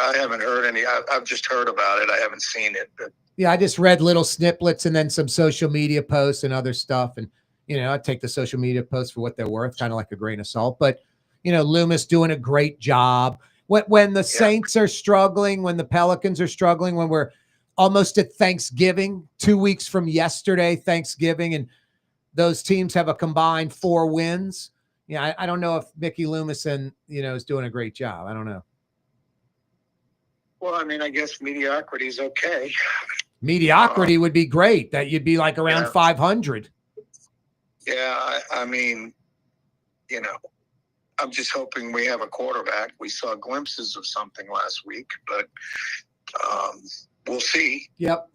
I haven't heard any. I've just heard about it. I haven't seen it. But. Yeah, I just read little snippets and then some social media posts and other stuff. And, I take the social media posts for what they're worth, kind of like a grain of salt. But, Loomis doing a great job. When the Saints are struggling, when the Pelicans are struggling, when we're almost at Thanksgiving, 2 weeks from yesterday, Thanksgiving, and those teams have a combined 4 wins. Yeah, I don't know if Mickey Loomis is doing a great job. I don't know. Well, I guess mediocrity is okay. Mediocrity would be great. That you'd be like around 500. Yeah, I'm just hoping we have a quarterback. We saw glimpses of something last week, but we'll see. Yep.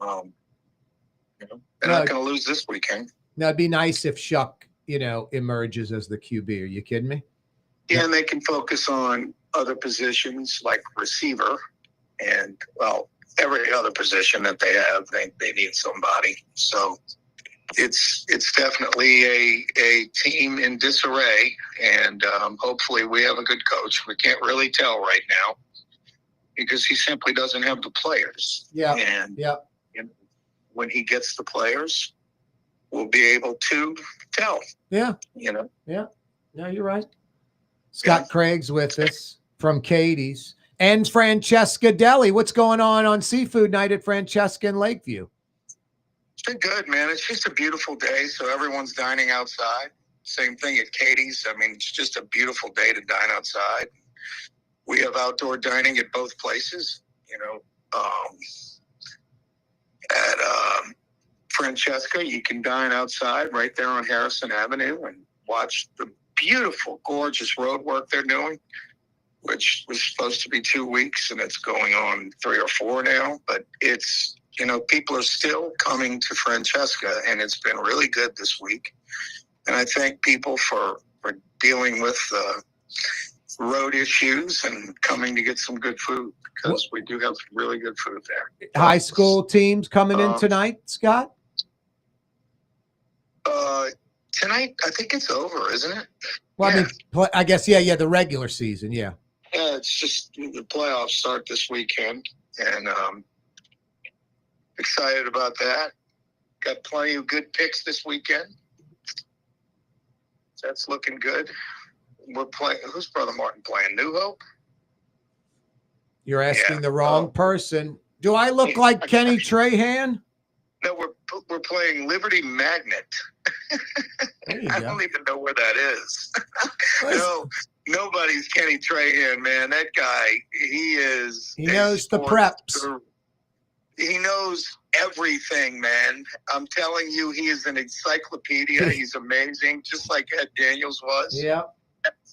They're not going to lose this weekend. No, it'd be nice if Shuck, emerges as the QB. Are you kidding me? Yeah, and they can focus on other positions like receiver and, every other position that they have, they need somebody. So it's definitely a team in disarray, and hopefully we have a good coach. We can't really tell right now. because he simply doesn't have the players. Yeah. And yeah. When he gets the players, we'll be able to tell. Yeah. You know. Yeah. No, you're right. Scott Craig's with us from Katie's and Francesca Deli. What's going on seafood night at Francesca in Lakeview? It's been good, man. It's just a beautiful day, so everyone's dining outside. Same thing at Katie's. I mean, it's just a beautiful day to dine outside. We have outdoor dining at both places. You know, at Francesca, you can dine outside right there on Harrison Avenue and watch the beautiful, gorgeous road work they're doing, which was supposed to be 2 weeks, and it's going on 3 or 4 now. But it's, you know, people are still coming to Francesca, and it's been really good this week. And I thank people for dealing with road issues and coming to get some good food, because we do have really good food there. High school teams coming in tonight, Scott? Tonight, I think it's over, isn't it? Well, yeah. I mean, I guess, yeah, the regular season, yeah. Yeah, it's just the playoffs start this weekend, and excited about that. Got plenty of good picks this weekend. That's looking good. We're playing. Who's Brother Martin playing? New Hope? You're asking the wrong person. Do I look like Kenny Trahan? No, we're playing Liberty Magnet. I don't even know where that is. No, nobody's Kenny Trahan, man. That guy, he knows the preps. He knows everything, man. I'm telling you, he is an encyclopedia. He's amazing, just like Ed Daniels was. Yeah.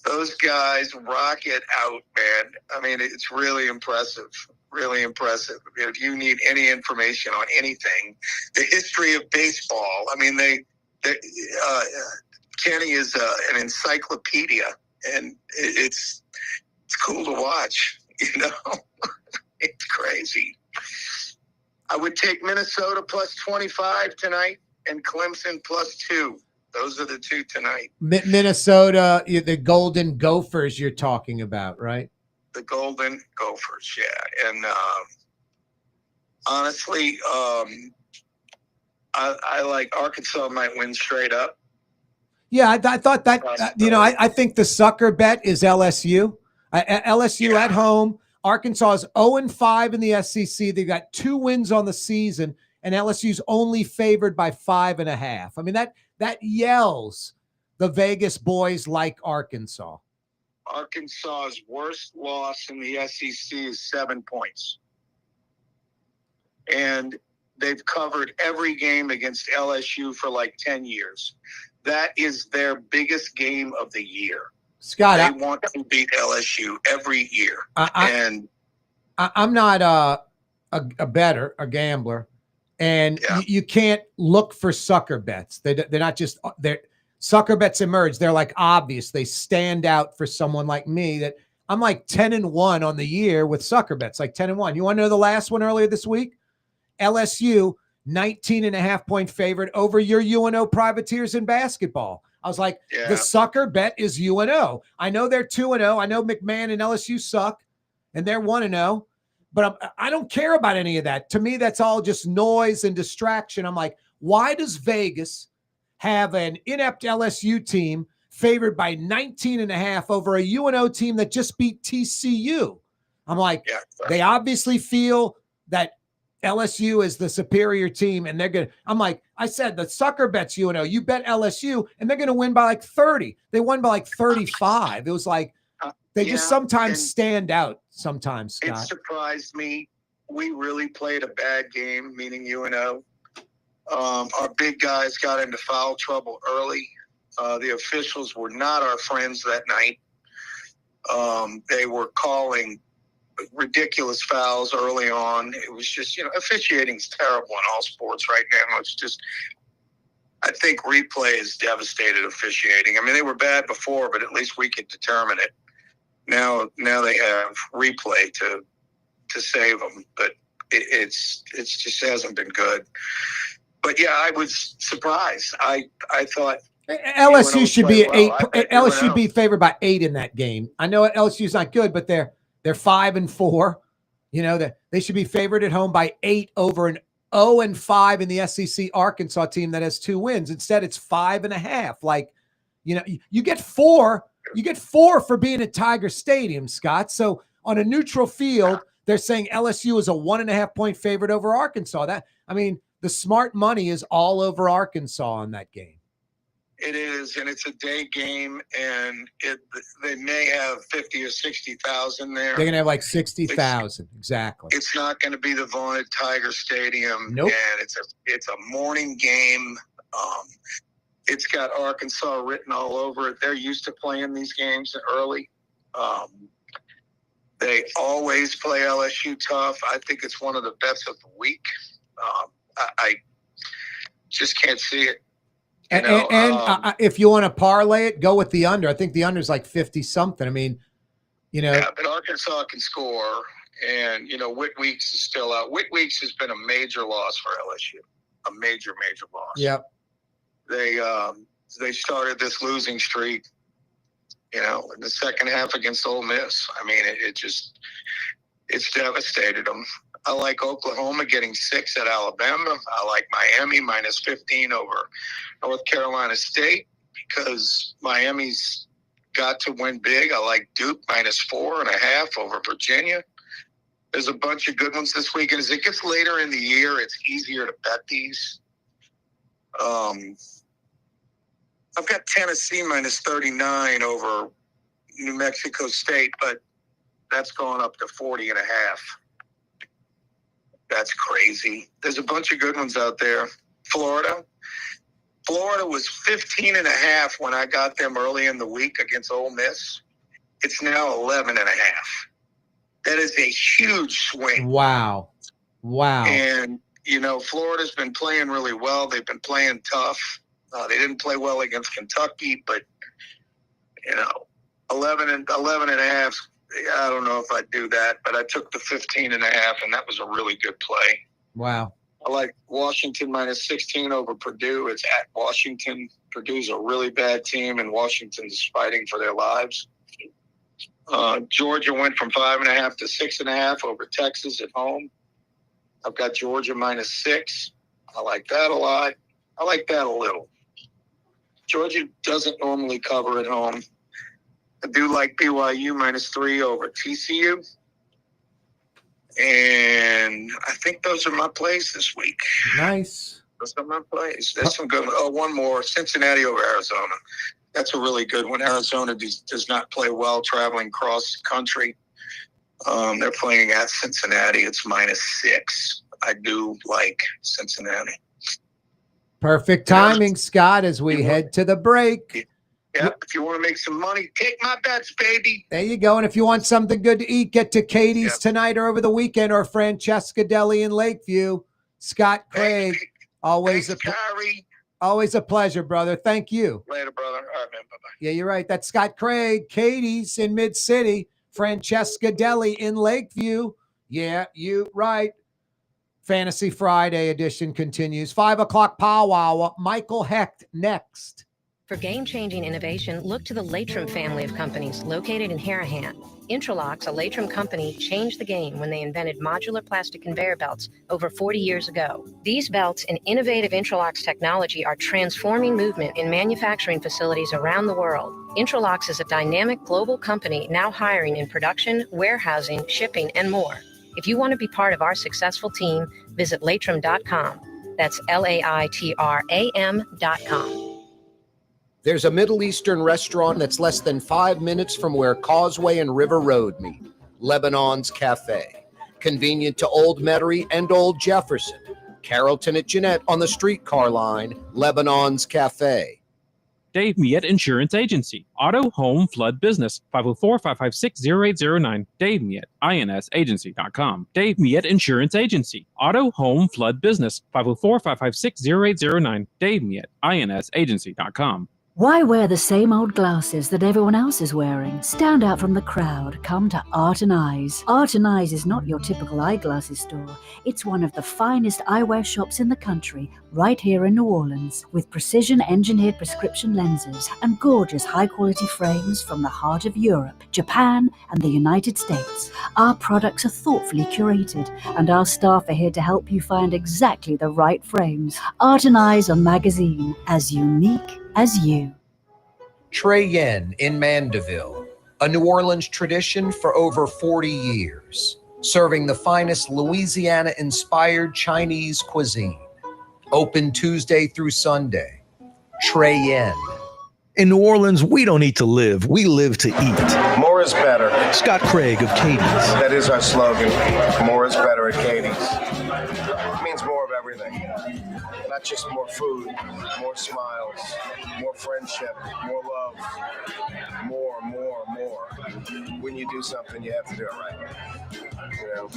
Those guys rock it out, man. I mean, it's really impressive. Really impressive. If you need any information on anything, the history of baseball, I mean, Kenny is an encyclopedia, and it's cool to watch, you know? It's crazy. I would take Minnesota plus 25 tonight and Clemson plus 2. Those are the 2 tonight. Minnesota, the Golden Gophers you're talking about, right? The Golden Gophers, yeah. And honestly, I like Arkansas might win straight up. Yeah, I thought that, I think the sucker bet is LSU. LSU at home. Arkansas is 0-5 in the SEC. They got 2 wins on the season, and LSU's only favored by 5.5. I mean, that yells the Vegas boys like Arkansas. Arkansas's worst loss in the SEC is 7 points. And they've covered every game against LSU for like 10 years. That is their biggest game of the year. Scott, they want to beat LSU every year. I'm not a bettor, a gambler, and you can't look for sucker bets. They're not just sucker bets emerge. They're like obvious. They stand out for someone like me. That I'm like 10-1 on the year with sucker bets, like 10-1. You want to know the last one earlier this week? LSU 19.5 point favorite over your UNO Privateers in basketball. I was like, the sucker bet is UNO. I know they're 2-0. I know McMahon and LSU suck, and they're 1-0. But I don't care about any of that. To me, that's all just noise and distraction. I'm like, why does Vegas have an inept LSU team favored by 19.5 over a UNO team that just beat TCU? I'm like, they obviously feel that LSU is the superior team, and they're going to – I'm like, I said, the sucker bets UNO. You bet LSU, and they're going to win by like 30. They won by like 35. It was like they just sometimes stand out sometimes, Scott. It surprised me. We really played a bad game, meaning UNO. Our big guys got into foul trouble early. The officials were not our friends that night. They were calling ridiculous fouls early on. It was just, officiating's terrible in all sports right now. It's just, I think replay has devastated officiating. I mean, they were bad before, but at least we could determine it. Now they have replay to save them, but it's just hasn't been good. But yeah, I was surprised. I thought LSU should be 8. LSU should be favored by 8 in that game. I know LSU's not good, but they're 5-4. That they should be favored at home by 8 over an 0-5 in the SEC Arkansas team that has 2 wins. Instead, it's 5.5. Like, you get 4. You get 4 for being at Tiger Stadium, Scott. So on a neutral field, they're saying LSU is a 1.5 point favorite over Arkansas. The smart money is all over Arkansas on that game. It is, and it's a day game, and they may have 50 or 60,000 there. They're gonna have like 60,000, exactly. It's not going to be the vaunted Tiger Stadium, nope. And it's a morning game. It's got Arkansas written all over it. They're used to playing these games early. They always play LSU tough. I think it's one of the bets of the week. I just can't see it. If you want to parlay it, go with the under. I think the under is like 50-something. Yeah, but Arkansas can score, and Whit Weeks is still out. Whit Weeks has been a major loss for LSU, a major loss. Yep. They started this losing streak, in the second half against Ole Miss. It's devastated them. I like Oklahoma getting 6 at Alabama. I like Miami minus 15 over North Carolina State because Miami's got to win big. I like Duke minus 4.5 over Virginia. There's a bunch of good ones this week. And as it gets later in the year, it's easier to bet these. I've got Tennessee minus 39 over New Mexico State, but that's going up to 40.5. That's crazy. There's a bunch of good ones out there. Florida was 15.5 when I got them early in the week against Ole Miss. It's now 11.5. That is a huge swing. Wow. And, Florida's been playing really well. They've been playing tough. They didn't play well against Kentucky, but, 11.5. I don't know if I'd do that, but I took the 15.5, and that was a really good play. Wow. I like Washington minus 16 over Purdue. It's at Washington. Purdue's a really bad team, and Washington's fighting for their lives. Georgia went from 5.5 to 6.5 over Texas at home. I've got Georgia minus 6. I like that a lot. I like that a little. Georgia doesn't normally cover at home. I do like BYU minus 3 over TCU. And I think those are my plays this week. Nice. Those are my plays. There's some good. Oh, one more. Cincinnati over Arizona. That's a really good one. Arizona does not play well traveling cross country. They're playing at Cincinnati. It's minus 6. I do like Cincinnati. Perfect timing, Scott, as we head to the break. Yeah, if you want to make some money, take my bets, baby. There you go. And if you want something good to eat, get to Katie's tonight or over the weekend, or Francesca Deli in Lakeview. Scott Craig, always a pleasure, brother. Thank you. Later, brother. All right, man. Bye-bye. Yeah, you're right. That's Scott Craig. Katie's in Mid-City. Francesca Deli in Lakeview. Yeah, you right. Fantasy Friday edition continues. 5 o'clock powwow. Michael Hecht next. For game-changing innovation, look to the Latrim family of companies located in Harahan. Intralox, a Latrim company, changed the game when they invented modular plastic conveyor belts over 40 years ago. These belts and innovative Intralox technology are transforming movement in manufacturing facilities around the world. Intralox is a dynamic global company now hiring in production, warehousing, shipping, and more. If you want to be part of our successful team, visit Latrim.com. That's LAITRAM.com. There's a Middle Eastern restaurant that's less than 5 minutes from where Causeway and River Road meet, Lebanon's Cafe. Convenient to Old Metairie and Old Jefferson. Carrollton at Jeanette on the streetcar line, Lebanon's Cafe. Dave Miette Insurance Agency. Auto, home, flood business. 504-556-0809. Dave Miette, insagency.com. Dave Miette Insurance Agency. Auto, home, flood business. 504-556-0809. Dave Miette, insagency.com. Why wear the same old glasses that everyone else is wearing? Stand out from the crowd. Come to Art and Eyes. Art and Eyes is not your typical eyeglasses store. It's one of the finest eyewear shops in the country, right here in New Orleans, with precision-engineered prescription lenses and gorgeous high-quality frames from the heart of Europe, Japan, and the United States. Our products are thoughtfully curated, and our staff are here to help you find exactly the right frames. Art and Eyes are magazine, as unique as you. Trey Yen in Mandeville, a New Orleans tradition for over 40 years, serving the finest Louisiana-inspired Chinese cuisine. Open Tuesday through Sunday. Trey Yen. In New Orleans, we don't eat to live, we live to eat. More is better. Scott Craig of Katie's. That is our slogan. More is better at Katie's. It means more of everything. Not just more food, more smiles, more friendship, more love, more. When you do something, you have to do it right. You know,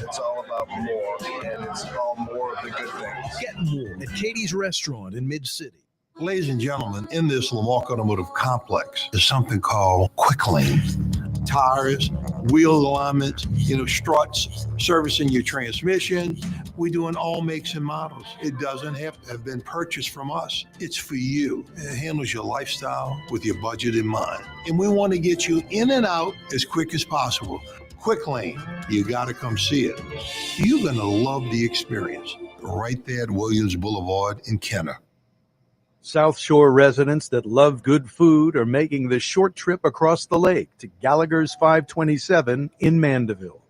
it's all about more, and it's all more of the good things. Get more at Katie's Restaurant in Mid-City. Ladies and gentlemen, in this Lamarck Automotive Complex is something called Quick Lane. Tires, wheel alignments, struts, servicing your transmission. We do in all makes and models. It doesn't have to have been purchased from us. It's for you. It handles your lifestyle with your budget in mind. And we want to get you in and out as quick as possible. Quick Lane, you got to come see it. You're going to love the experience. Right there at Williams Boulevard in Kenner. South Shore residents that love good food are making the short trip across the lake to Gallagher's 527 in Mandeville.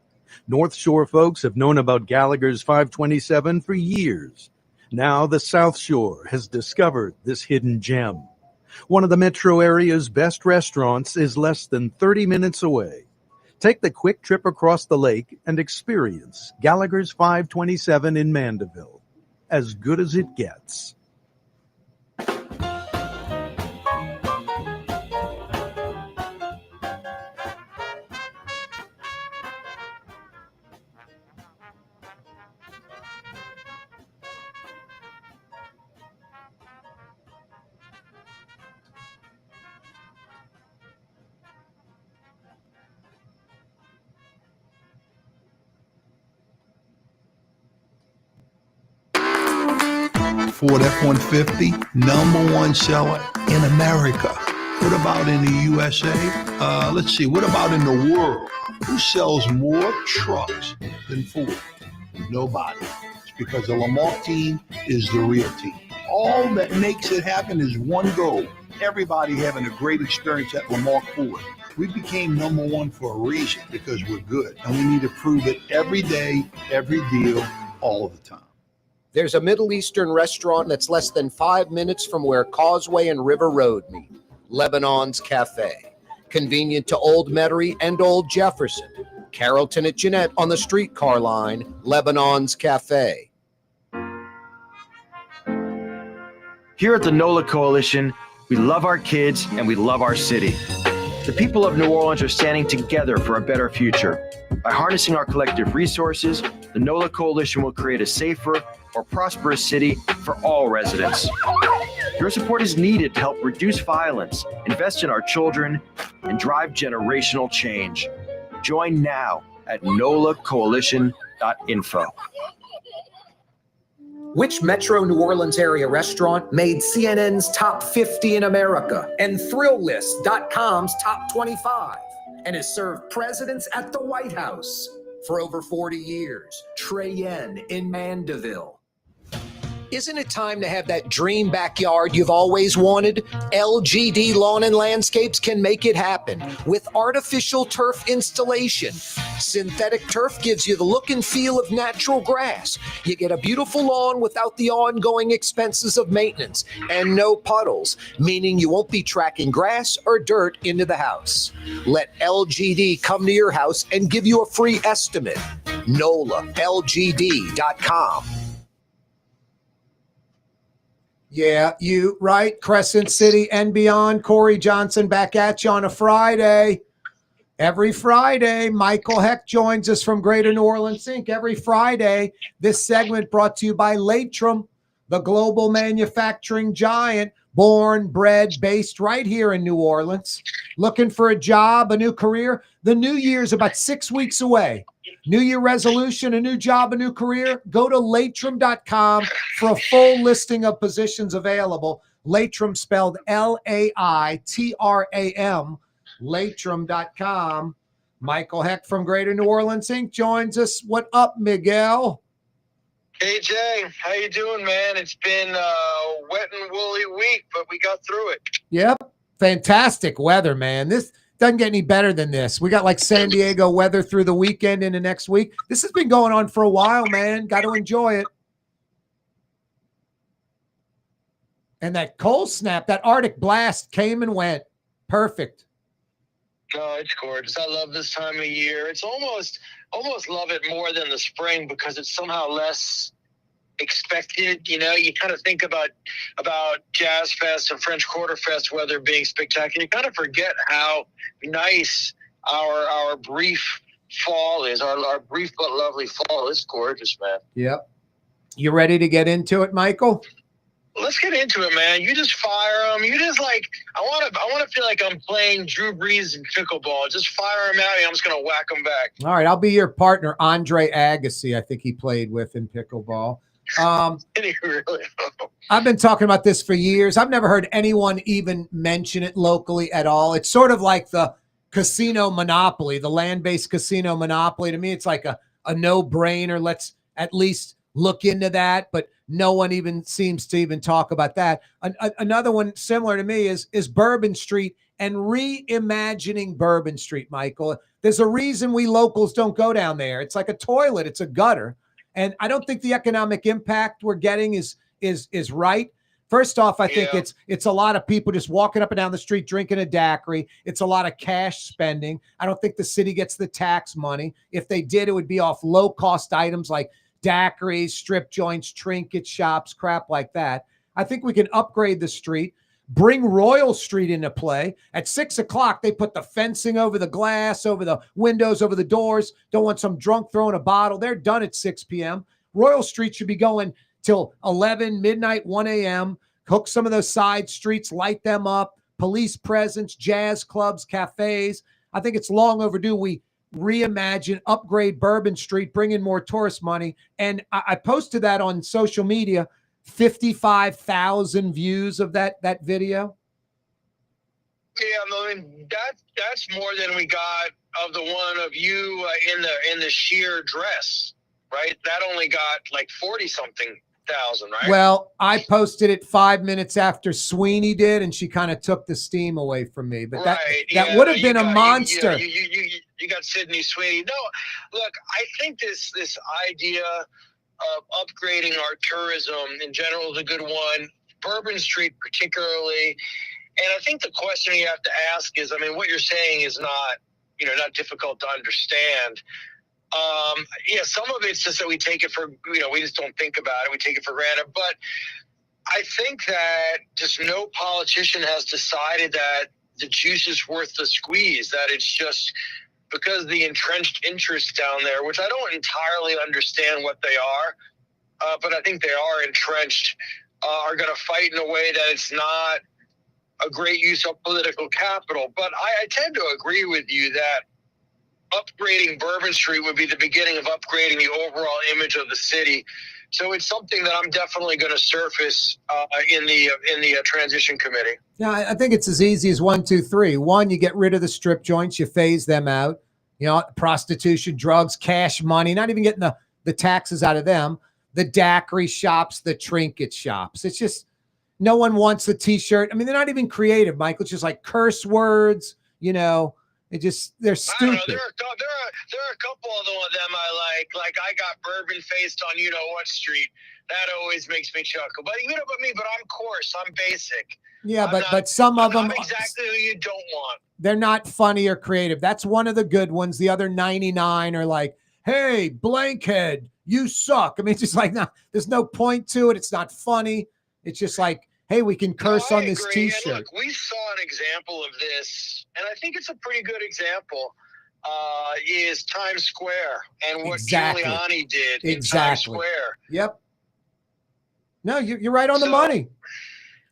North Shore folks have known about Gallagher's 527 for years. Now the South Shore has discovered this hidden gem. One of the metro area's best restaurants is less than 30 minutes away. Take the quick trip across the lake and experience Gallagher's 527 in Mandeville. As good as it gets. Ford F-150, #1 seller in America. What about in the USA? Let's see, what about in the world? Who sells more trucks than Ford? Nobody. It's because the Lamarck team is the real team. All that makes it happen is one goal. Everybody having a great experience at Lamarck Ford. We became #1 for a reason, because we're good. And we need to prove it every day, every deal, all the time. There's a Middle Eastern restaurant that's less than 5 minutes from where Causeway and River Road meet. Lebanon's Cafe. Convenient to Old Metairie and Old Jefferson. Carrollton at Jeanette on the streetcar line. Lebanon's Cafe. Here at the NOLA Coalition, we love our kids and we love our city. The people of New Orleans are standing together for a better future. By harnessing our collective resources, the NOLA Coalition will create a safer, more prosperous city for all residents. Your support is needed to help reduce violence, invest in our children, and drive generational change. Join now at nolacoalition.info. Which Metro New Orleans area restaurant made CNN's top 50 in America and ThrillList.com's top 25 and has served presidents at the White House for over 40 years? Trey Yen in Mandeville. Isn't it time to have that dream backyard you've always wanted? LGD Lawn and Landscapes can make it happen with artificial turf installation. Synthetic turf gives you the look and feel of natural grass. You get a beautiful lawn without the ongoing expenses of maintenance and no puddles, meaning you won't be tracking grass or dirt into the house. Let LGD come to your house and give you a free estimate. NOLALGD.com. Yeah, you right. Crescent City and beyond. Corey Johnson back at you on a Friday. Every Friday, Michael Hecht joins us from Greater New Orleans Inc. Every Friday, this segment brought to you by Latrim, the global manufacturing giant, born, bred, based right here in New Orleans. Looking for a job, a new career? The new year's about 6 weeks away. New Year resolution, a new job, a new career? Go to Laitram.com for a full listing of positions available. Laitram spelled Laitram. Laitram.com. Michael Hecht from Greater New Orleans Inc. joins us. What up, Miguel? Hey, Jay. How you doing, man? It's been a wet and woolly week, but we got through it. Yep. Fantastic weather, man. This doesn't get any better than this. We got like San Diego weather through the weekend into next week. This has been going on for a while, man. Got to enjoy it. And that cold snap, that Arctic blast came and went. Perfect. Oh, it's gorgeous. I love this time of year. It's almost love it more than the spring because it's somehow less expected. You know, you kind of think about Jazz Fest and French Quarter Fest weather being spectacular. You kind of forget how nice our brief fall is. Our brief but lovely fall is gorgeous, man. Yep. You ready to get into it, Michael? Let's get into it, man. You just fire them. You just like I want to feel like I'm playing Drew Brees in pickleball. Just fire them at me. I'm just gonna whack them back. All right, I'll be your partner, Andre Agassi. I think he played with in pickleball. Really? I've been talking about this for years. I've never heard anyone even mention it locally at all. It's sort of like the casino monopoly, the land-based casino monopoly. To me, it's like a no-brainer. Let's at least look into that, but no one even seems to even talk about that. Another one similar to me is Bourbon Street and reimagining Bourbon Street, Michael. There's a reason we locals don't go down there. It's like a toilet. It's a gutter. And I don't think the economic impact we're getting is right. First off, I think it's a lot of people just walking up and down the street drinking a daiquiri. It's a lot of cash spending. I don't think the city gets the tax money. If they did, it would be off low-cost items like daiquiris, strip joints, trinket shops, crap like that. I think we can upgrade the street, bring Royal Street into play. At 6 o'clock, they put the fencing over the glass, over the windows, over the doors. Don't want some drunk throwing a bottle. They're done at 6 p.m. Royal Street should be going till 11, midnight, 1 a.m. Hook some of those side streets, light them up, police presence, jazz clubs, cafes. I think it's long overdue we reimagine, upgrade Bourbon Street, bring in more tourist money. And I posted that on social media, 55,000 views of that video. Yeah, I mean that's more than we got of the one of you in the sheer dress, right? That only got like 40-something thousand, right? Well, I posted it 5 minutes after Sweeney did, and she kind of took the steam away from me. But that would have been a monster. You got Sydney Sweeney. No, look, I think this idea of upgrading our tourism in general is a good one. Bourbon Street particularly. And I think the question you have to ask is, I mean, what you're saying is not difficult to understand. Some of it's just that we take it for, we just don't think about it. We take it for granted. But I think that just no politician has decided that the juice is worth the squeeze, that it's just because the entrenched interests down there, which I don't entirely understand what they are, but I think they are entrenched, are going to fight in a way that it's not a great use of political capital. But I tend to agree with you that upgrading Bourbon Street would be the beginning of upgrading the overall image of the city. So it's something that I'm definitely going to surface in the transition committee. Yeah, I think it's as easy as 1, 2, 3. One, you get rid of the strip joints, you phase them out. Prostitution, drugs, cash money, not even getting the taxes out of them. The daiquiri shops, the trinket shops. It's just no one wants the T-shirt. I mean, they're not even creative, Michael. It's just like curse words. They're stupid. There are a couple of them I like. Like I got bourbon faced on what street. That always makes me chuckle. But but I'm coarse. I'm basic. Yeah, but some of them I'm exactly who you don't want. They're not funny or creative. That's one of the good ones. The other 99 are like, "Hey, blankhead, you suck." I mean, it's just like there's no point to it. It's not funny. It's just like, hey, we can curse on this T-shirt. And look, we saw an example of this, and I think it's a pretty good example, is Times Square and what Giuliani did in Times Square. Yep. No, you're right on the money.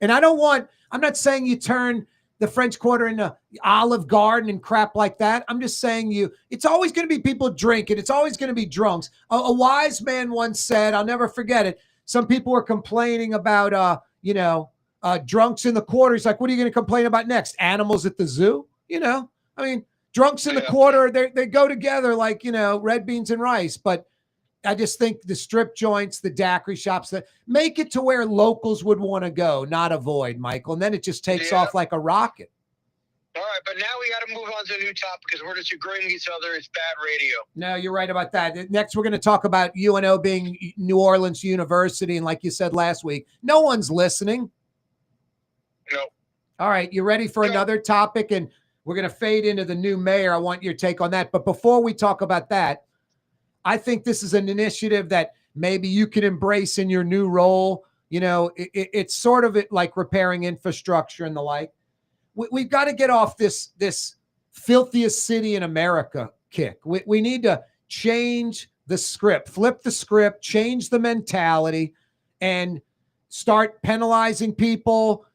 And I'm not saying you turn the French Quarter into Olive Garden and crap like that. I'm just saying it's always going to be people drinking. It's always going to be drunks. A wise man once said, I'll never forget it. Some people were complaining about, drunks in the quarter. He's like, what are you going to complain about next? Animals at the zoo? I mean, drunks in the quarter, they go together like, red beans and rice. But I just think the strip joints, the daiquiri shops, that make it to where locals would want to go, not avoid, Michael. And then it just takes off like a rocket. All right, but now we got to move on to a new topic because we're just agreeing with each other. It's bad radio. No, you're right about that. Next, we're going to talk about UNO being New Orleans University. And like you said last week, no one's listening. No. All right, you ready for another topic? And we're going to fade into the new mayor. I want your take on that. But before we talk about that, I think this is an initiative that maybe you can embrace in your new role. It's sort of like repairing infrastructure and the like. We've got to get off this filthiest city in America kick. We need to change the script, flip the script, change the mentality, and start penalizing people.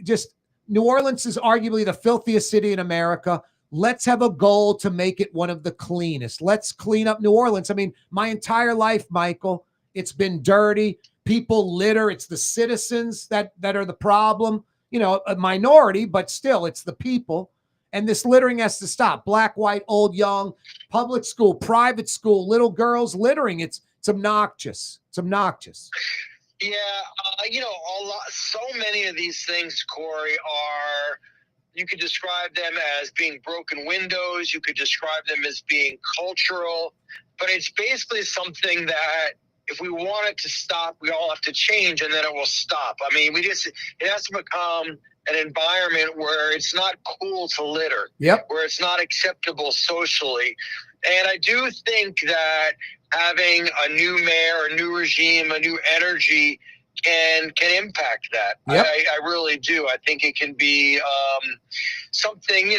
Just New Orleans is arguably the filthiest city in America. Let's have a goal to make it one of the cleanest. Let's clean up New Orleans. I mean, my entire life, Michael, it's been dirty. People litter. It's the citizens that are the problem. A minority, but still, it's the people. And this littering has to stop. Black, white, old, young, public school, private school, little girls littering. It's obnoxious. It's obnoxious. Yeah, so many of these things, Corey, you could describe them as being broken windows. You could describe them as being cultural. But it's basically something that if we want it to stop, we all have to change, and then it will stop. I mean, it has to become an environment where it's not cool to litter, where it's not acceptable socially. And I do think that having a new mayor, a new regime, a new energy can impact that. Yep. I really do. I think it can be something,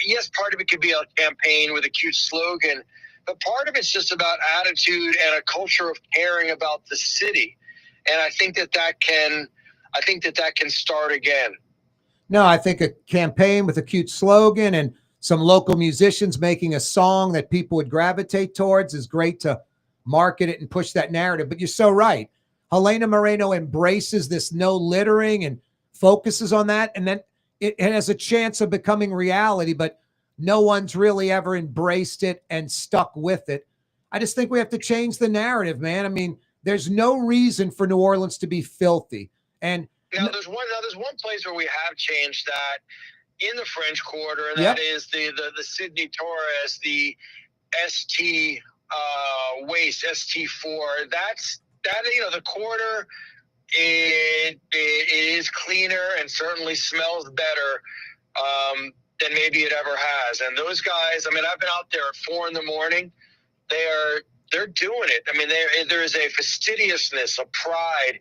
yes, part of it could be a campaign with a cute slogan, but part of it's just about attitude and a culture of caring about the city. And I think that can start again. No, I think a campaign with a cute slogan and some local musicians making a song that people would gravitate towards is great to market it and push that narrative. But you're so right. Helena Moreno embraces this no littering and focuses on that. And then it has a chance of becoming reality, but no one's really ever embraced it and stuck with it. I just think we have to change the narrative, man. I mean, there's no reason for New Orleans to be filthy. And now there's one place where we have changed that in the French Quarter, and that is the Sidney Torres, the ST waste, ST4. The quarter, it is cleaner and certainly smells better than maybe it ever has. And those guys, I mean, I've been out there at 4 a.m. They're doing it. I mean, there is a fastidiousness, a pride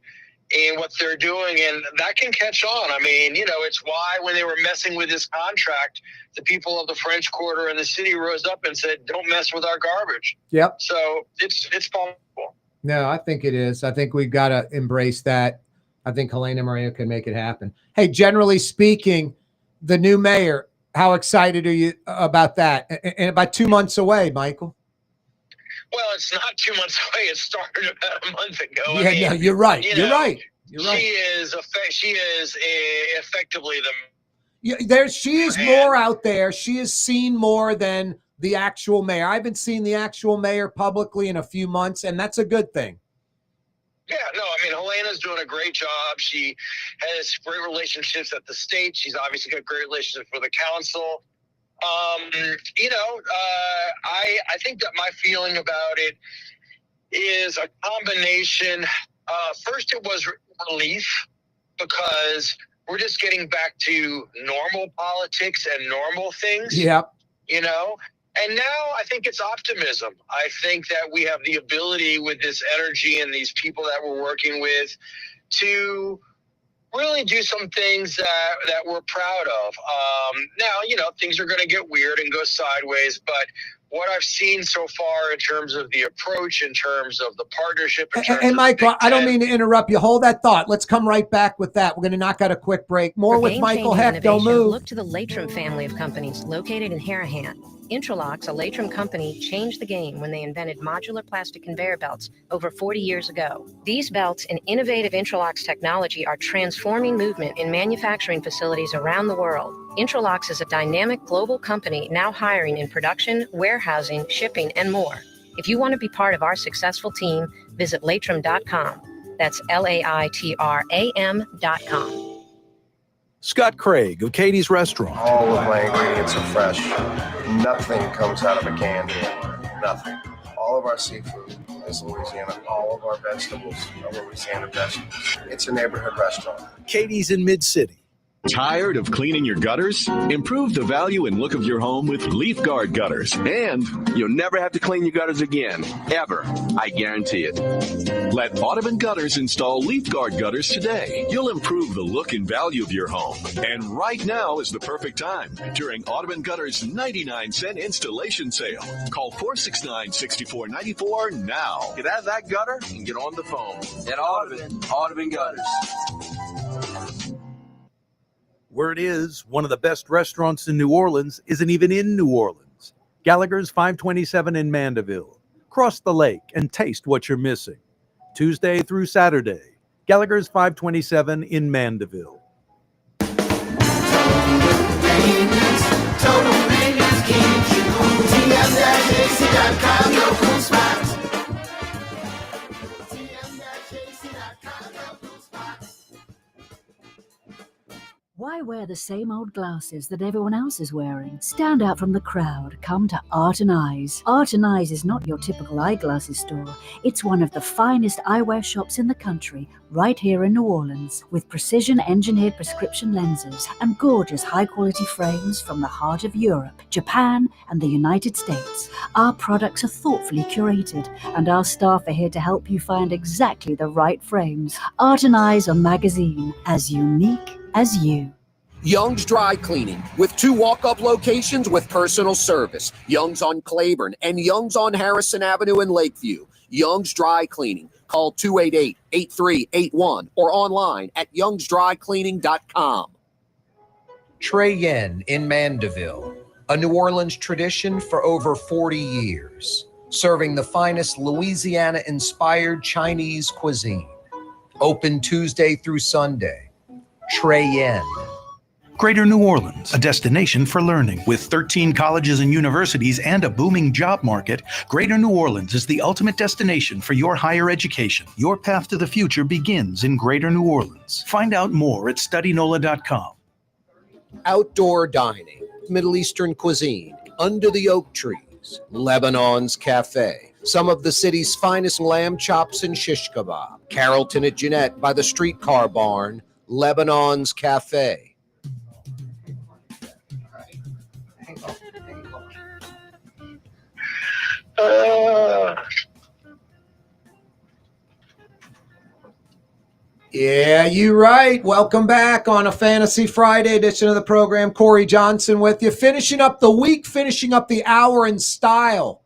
in what they're doing, and that can catch on. I mean, it's why when they were messing with this contract, the people of the French Quarter and the city rose up and said, "Don't mess with our garbage." Yep. So it's possible. No, I think it is. I think we've got to embrace that. I think Helena Moreno can make it happen. Hey, generally speaking, the new mayor, how excited are you about that? And about 2 months away, Michael. Well, it's not 2 months away. It started about a month ago. Yeah, no, you're right. You're right. She is effectively she is more out there. She is seen more than the actual mayor. I haven't seen the actual mayor publicly in a few months, and that's a good thing. Yeah, no, I mean, Helena's doing a great job. She has great relationships at the state. She's obviously got great relationships with the council. I think that my feeling about it is a combination. First, it was relief because we're just getting back to normal politics and normal things. Yep. And now I think it's optimism. I think that we have the ability with this energy and these people that we're working with to really do some things that we're proud of. Now, things are going to get weird and go sideways, but what I've seen so far in terms of the approach, in terms of the partnership, in terms And of Michael, the Big I don't Ten. mean to interrupt you. Hold that thought. Let's come right back with that. We're going to knock out a quick break. More For with Michael game-changing Hecht. Don't innovation, move. look to the Latrim family of companies located in Harahan. Intralocks, a Latrim company, changed the game when they invented modular plastic conveyor belts over 40 years ago. These belts and innovative Intralocks technology are transforming movement in manufacturing facilities around the world. Intralocks is a dynamic global company now hiring in production, warehousing, shipping, and more. If you want to be part of our successful team, visit Latrim.com. That's LAITRAM.com. Scott Craig of Katie's Restaurant. All of my ingredients are fresh. Nothing comes out of a can here. Nothing. All of our seafood is Louisiana. All of our vegetables are Louisiana vegetables. It's a neighborhood restaurant. Katie's in Mid-City. Tired of cleaning your gutters? Improve the value and look of your home with Leaf Guard gutters. And you'll never have to clean your gutters again. Ever. I guarantee it. Let Audubon Gutters install Leaf Guard gutters today. You'll improve the look and value of your home. And right now is the perfect time during Audubon Gutters' 99-cent installation sale. Call 469-6494 now. Get out of that gutter and get on the phone. At Audubon Gutters. Word is, one of the best restaurants in New Orleans isn't even in New Orleans. Gallagher's 527 in Mandeville. Cross the lake and taste what you're missing. Tuesday through Saturday. Gallagher's 527 in Mandeville. Total maintenance keeps you cool. TM-AC.com, your cool spot. TM-AC.com, your cool spot. Why wear the same old glasses that everyone else is wearing? Stand out from the crowd. Come to Art and Eyes. Art and Eyes is not your typical eyeglasses store. It's one of the finest eyewear shops in the country, right here in New Orleans, with precision-engineered prescription lenses and gorgeous high-quality frames from the heart of Europe, Japan, and the United States. Our products are thoughtfully curated, and our staff are here to help you find exactly the right frames. Art and Eyes on magazine, as unique as you. Young's Dry Cleaning, with 2 walk-up locations with personal service. Young's on Claiborne and Young's on Harrison Avenue in Lakeview. Young's Dry Cleaning. Call 288-8381 or online at youngsdrycleaning.com. Trey Yen in Mandeville, a New Orleans tradition for over 40 years, serving the finest Louisiana-inspired Chinese cuisine. Open Tuesday through Sunday. Trey Yen. Greater New Orleans, a destination for learning. With 13 colleges and universities and a booming job market, Greater New Orleans is the ultimate destination for your higher education. Your path to the future begins in Greater New Orleans. Find out more at studynola.com. Outdoor dining, Middle Eastern cuisine, under the oak trees, Lebanon's Cafe. Some of the city's finest lamb chops and shish kebab. Carrollton at Jeanette by the streetcar barn, Lebanon's Cafe. Yeah, you're right. Welcome back on a Fantasy Friday edition of the program. Corey Johnson with you. Finishing up the week, finishing up the hour in style.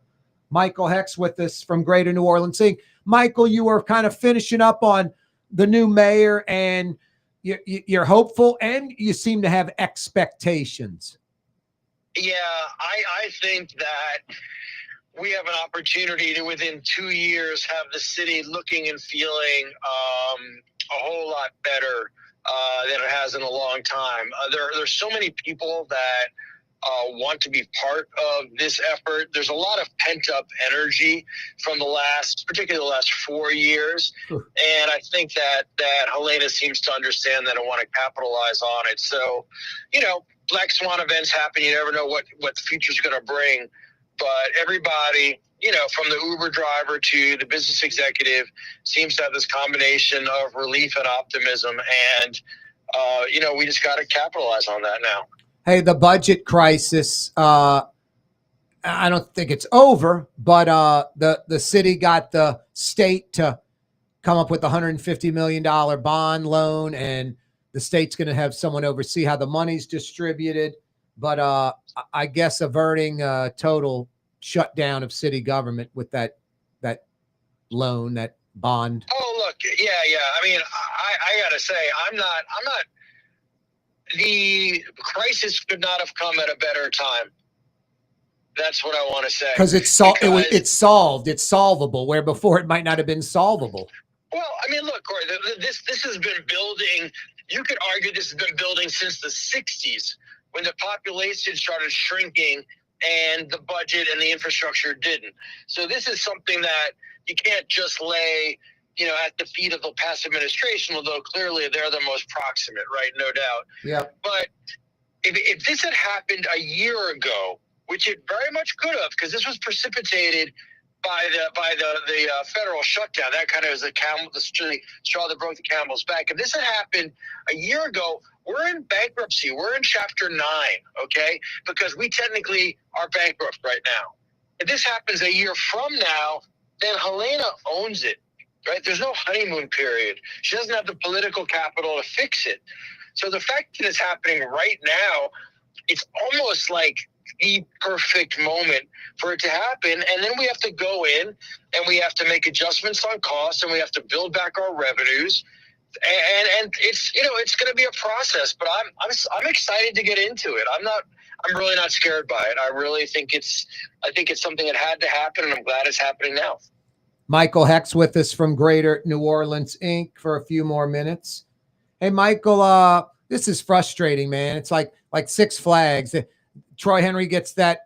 Michael Hecht with us from Greater New Orleans. Michael, you were kind of finishing up on the new mayor, and you're hopeful, and you seem to have expectations. Yeah, I think that we have an opportunity to, within 2 years, have the city looking and feeling a whole lot better than it has in a long time. There's so many people that want to be part of this effort. There's a lot of pent-up energy from particularly the last 4 years. And I think that Helena seems to understand that and want to capitalize on it. So, Black Swan events happen. You never know what the future's going to bring. But everybody, from the Uber driver to the business executive, seems to have this combination of relief and optimism. And, we just got to capitalize on that now. Hey, the budget crisis, I don't think it's over, but the city got the state to come up with a $150 million bond loan, and the state's going to have someone oversee how the money's distributed. But I guess averting total shutdown of city government with that loan, that bond. Oh, look, yeah. I mean, I gotta say, I'm not. The crisis could not have come at a better time. That's what I want to say. Because it's solved. It's solvable, where before it might not have been solvable. Well, I mean, look, Corey, this has been building. You could argue this has been building since the 60s, when the population started shrinking and the budget and the infrastructure didn't. So this is something that you can't just lay, at the feet of the past administration, although clearly they're the most proximate, right? No doubt. Yeah. But if this had happened a year ago, which it very much could have, because this was precipitated by the federal shutdown. That kind of was the straw that broke the camel's back. If this had happened a year ago, we're in bankruptcy. We're in Chapter 9, okay? Because we technically are bankrupt right now. If this happens a year from now, then Helena owns it, right? There's no honeymoon period. She doesn't have the political capital to fix it. So the fact that it's happening right now, it's almost like the perfect moment for it to happen. And then we have to go in and we have to make adjustments on costs, and we have to build back our revenues. And it's, it's going to be a process, but I'm excited to get into it. I'm really not scared by it. I really think it's something that had to happen, and I'm glad it's happening now. Michael Hecht's with us from Greater New Orleans, Inc. for a few more minutes. Hey, Michael, this is frustrating, man. It's like Six Flags. Troy Henry gets that,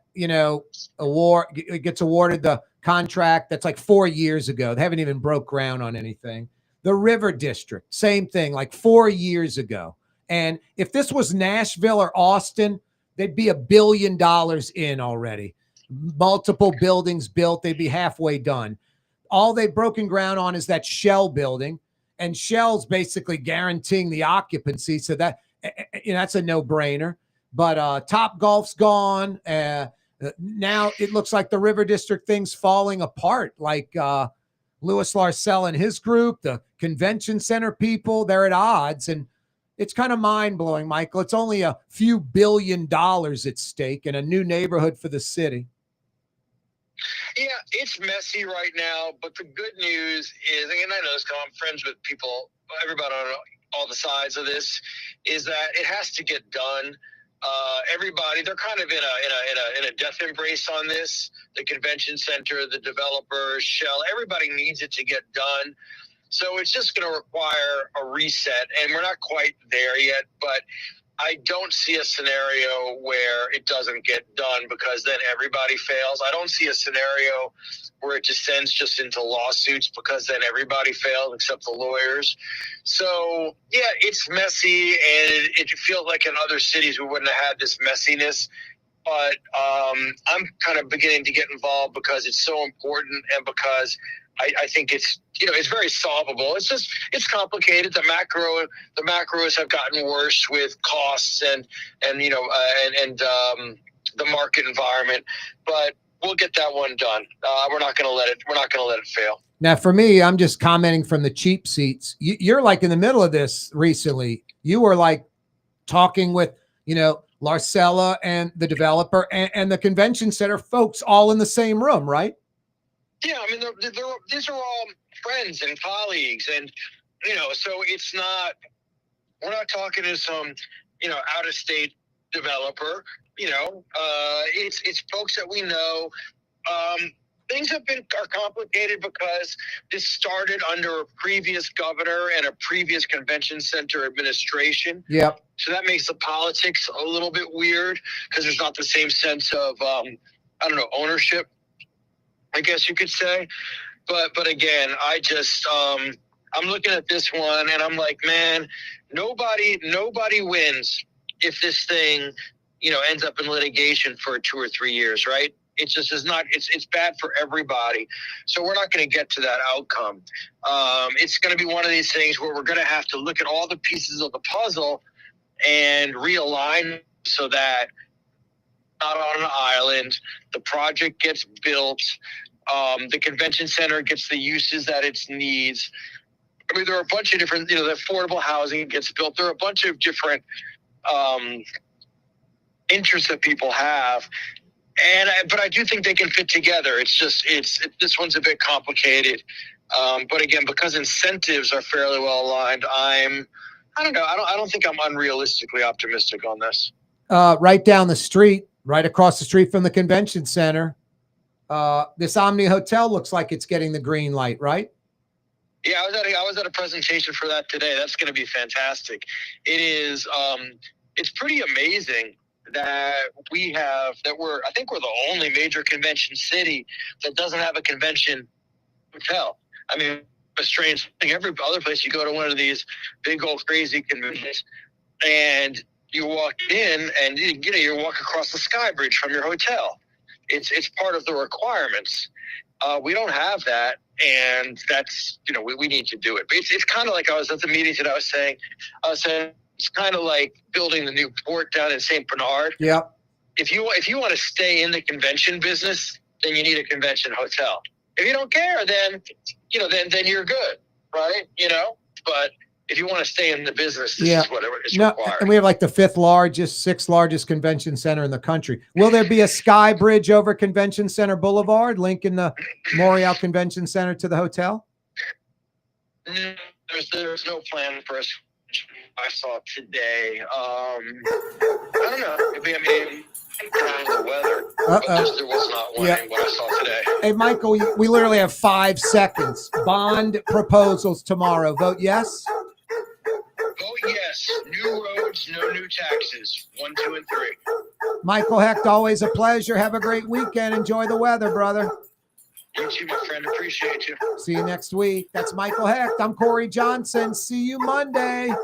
award, gets awarded the contract that's like 4 years ago. They haven't even broke ground on anything. The River District, same thing, like 4 years ago. And if this was Nashville or Austin, they'd be $1 billion in already. Multiple buildings built, they'd be halfway done. All they've broken ground on is that Shell building, and Shell's basically guaranteeing the occupancy. So that, that's a no-brainer. But Top Golf's gone. Now it looks like the River District thing's falling apart. Like Louis Larcell and his group, the convention center people, they're at odds. And it's kind of mind-blowing, Michael. It's only a few $1 billion at stake in a new neighborhood for the city. Yeah, it's messy right now. But the good news is, and I know this because I'm friends with people, everybody on all the sides of this, is that it has to get done. Everybody, they're kind of in a death embrace on this. The convention center, the developers, Shell, everybody needs it to get done. So it's just going to require a reset, and we're not quite there yet. But I don't see a scenario where it doesn't get done, because then everybody fails. I don't see a scenario where it descends just into lawsuits, because then everybody fails except the lawyers. So, yeah, it's messy, and it feels like in other cities we wouldn't have had this messiness. But I'm kind of beginning to get involved because it's so important, and because I think it's very solvable. It's complicated. The macros have gotten worse with costs and the market environment, but we'll get that one done. We're not going to let it fail. Now, for me, I'm just commenting from the cheap seats. You're like in the middle of this recently. You were like talking with, Larcella and the developer and the convention center folks all in the same room, right? Yeah, I mean, these are all friends and colleagues, and so it's not. We're not talking to some, out of state developer. It's folks that we know. Things are complicated because this started under a previous governor and a previous convention center administration. Yep. So that makes the politics a little bit weird, because there's not the same sense of ownership, I guess you could say. But again, I just I'm looking at this one and I'm like, man, nobody wins if this thing, ends up in litigation for 2 or 3 years, right? It just is not, it's bad for everybody. So we're not going to get to that outcome. It's going to be one of these things where we're going to have to look at all the pieces of the puzzle and realign so that not on an island, the project gets built, the convention center gets the uses that it needs. I mean, there are a bunch of different, the affordable housing gets built. There are a bunch of different interests that people have. But I do think they can fit together. It's just this one's a bit complicated. But again, because incentives are fairly well aligned, I don't know. I don't think I'm unrealistically optimistic on this. Right down the street, right across the street from the convention center, this Omni Hotel looks like it's getting the green light, right? Yeah, I was at a presentation for that today. That's going to be fantastic. It is. It's pretty amazing that I think we're the only major convention city that doesn't have a convention hotel. I mean, a strange thing. Every other place you go to one of these big old crazy conventions, and you walk in, and you walk across the sky bridge from your hotel. It's part of the requirements. We don't have that, and that's we need to do it. But it's kind of like I was at the meeting that I was saying it's kind of like building the new port down in St. Bernard. Yeah. If you want to stay in the convention business, then you need a convention hotel. If you don't care, then then you're good, right? But if you want to stay in the business, this is what is required. And we have like the 6th largest convention center in the country. Will there be a sky bridge over Convention Center Boulevard, linking the Montreal Convention Center to the hotel? There's no plan for us. I saw today. I don't know. Maybe the weather. But there was not one in what I saw today. Hey, Michael, we literally have 5 seconds. Bond proposals tomorrow. Vote yes? Vote yes. New roads, no new taxes. 1, 2, and 3. Michael Hecht, always a pleasure. Have a great weekend. Enjoy the weather, brother. You too, my friend. Appreciate you. See you next week. That's Michael Hecht. I'm Corey Johnson. See you Monday.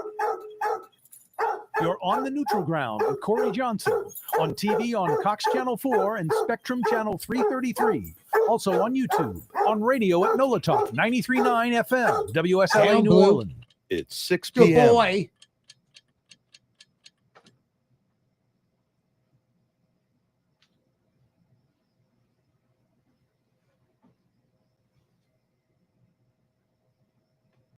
You're on the neutral ground with Corey Johnson on TV on Cox Channel 4 and Spectrum Channel 333. Also on YouTube, on radio at NOLA Talk 93.9 FM, WSLA New Orleans. It's 6 Good p.m. boy.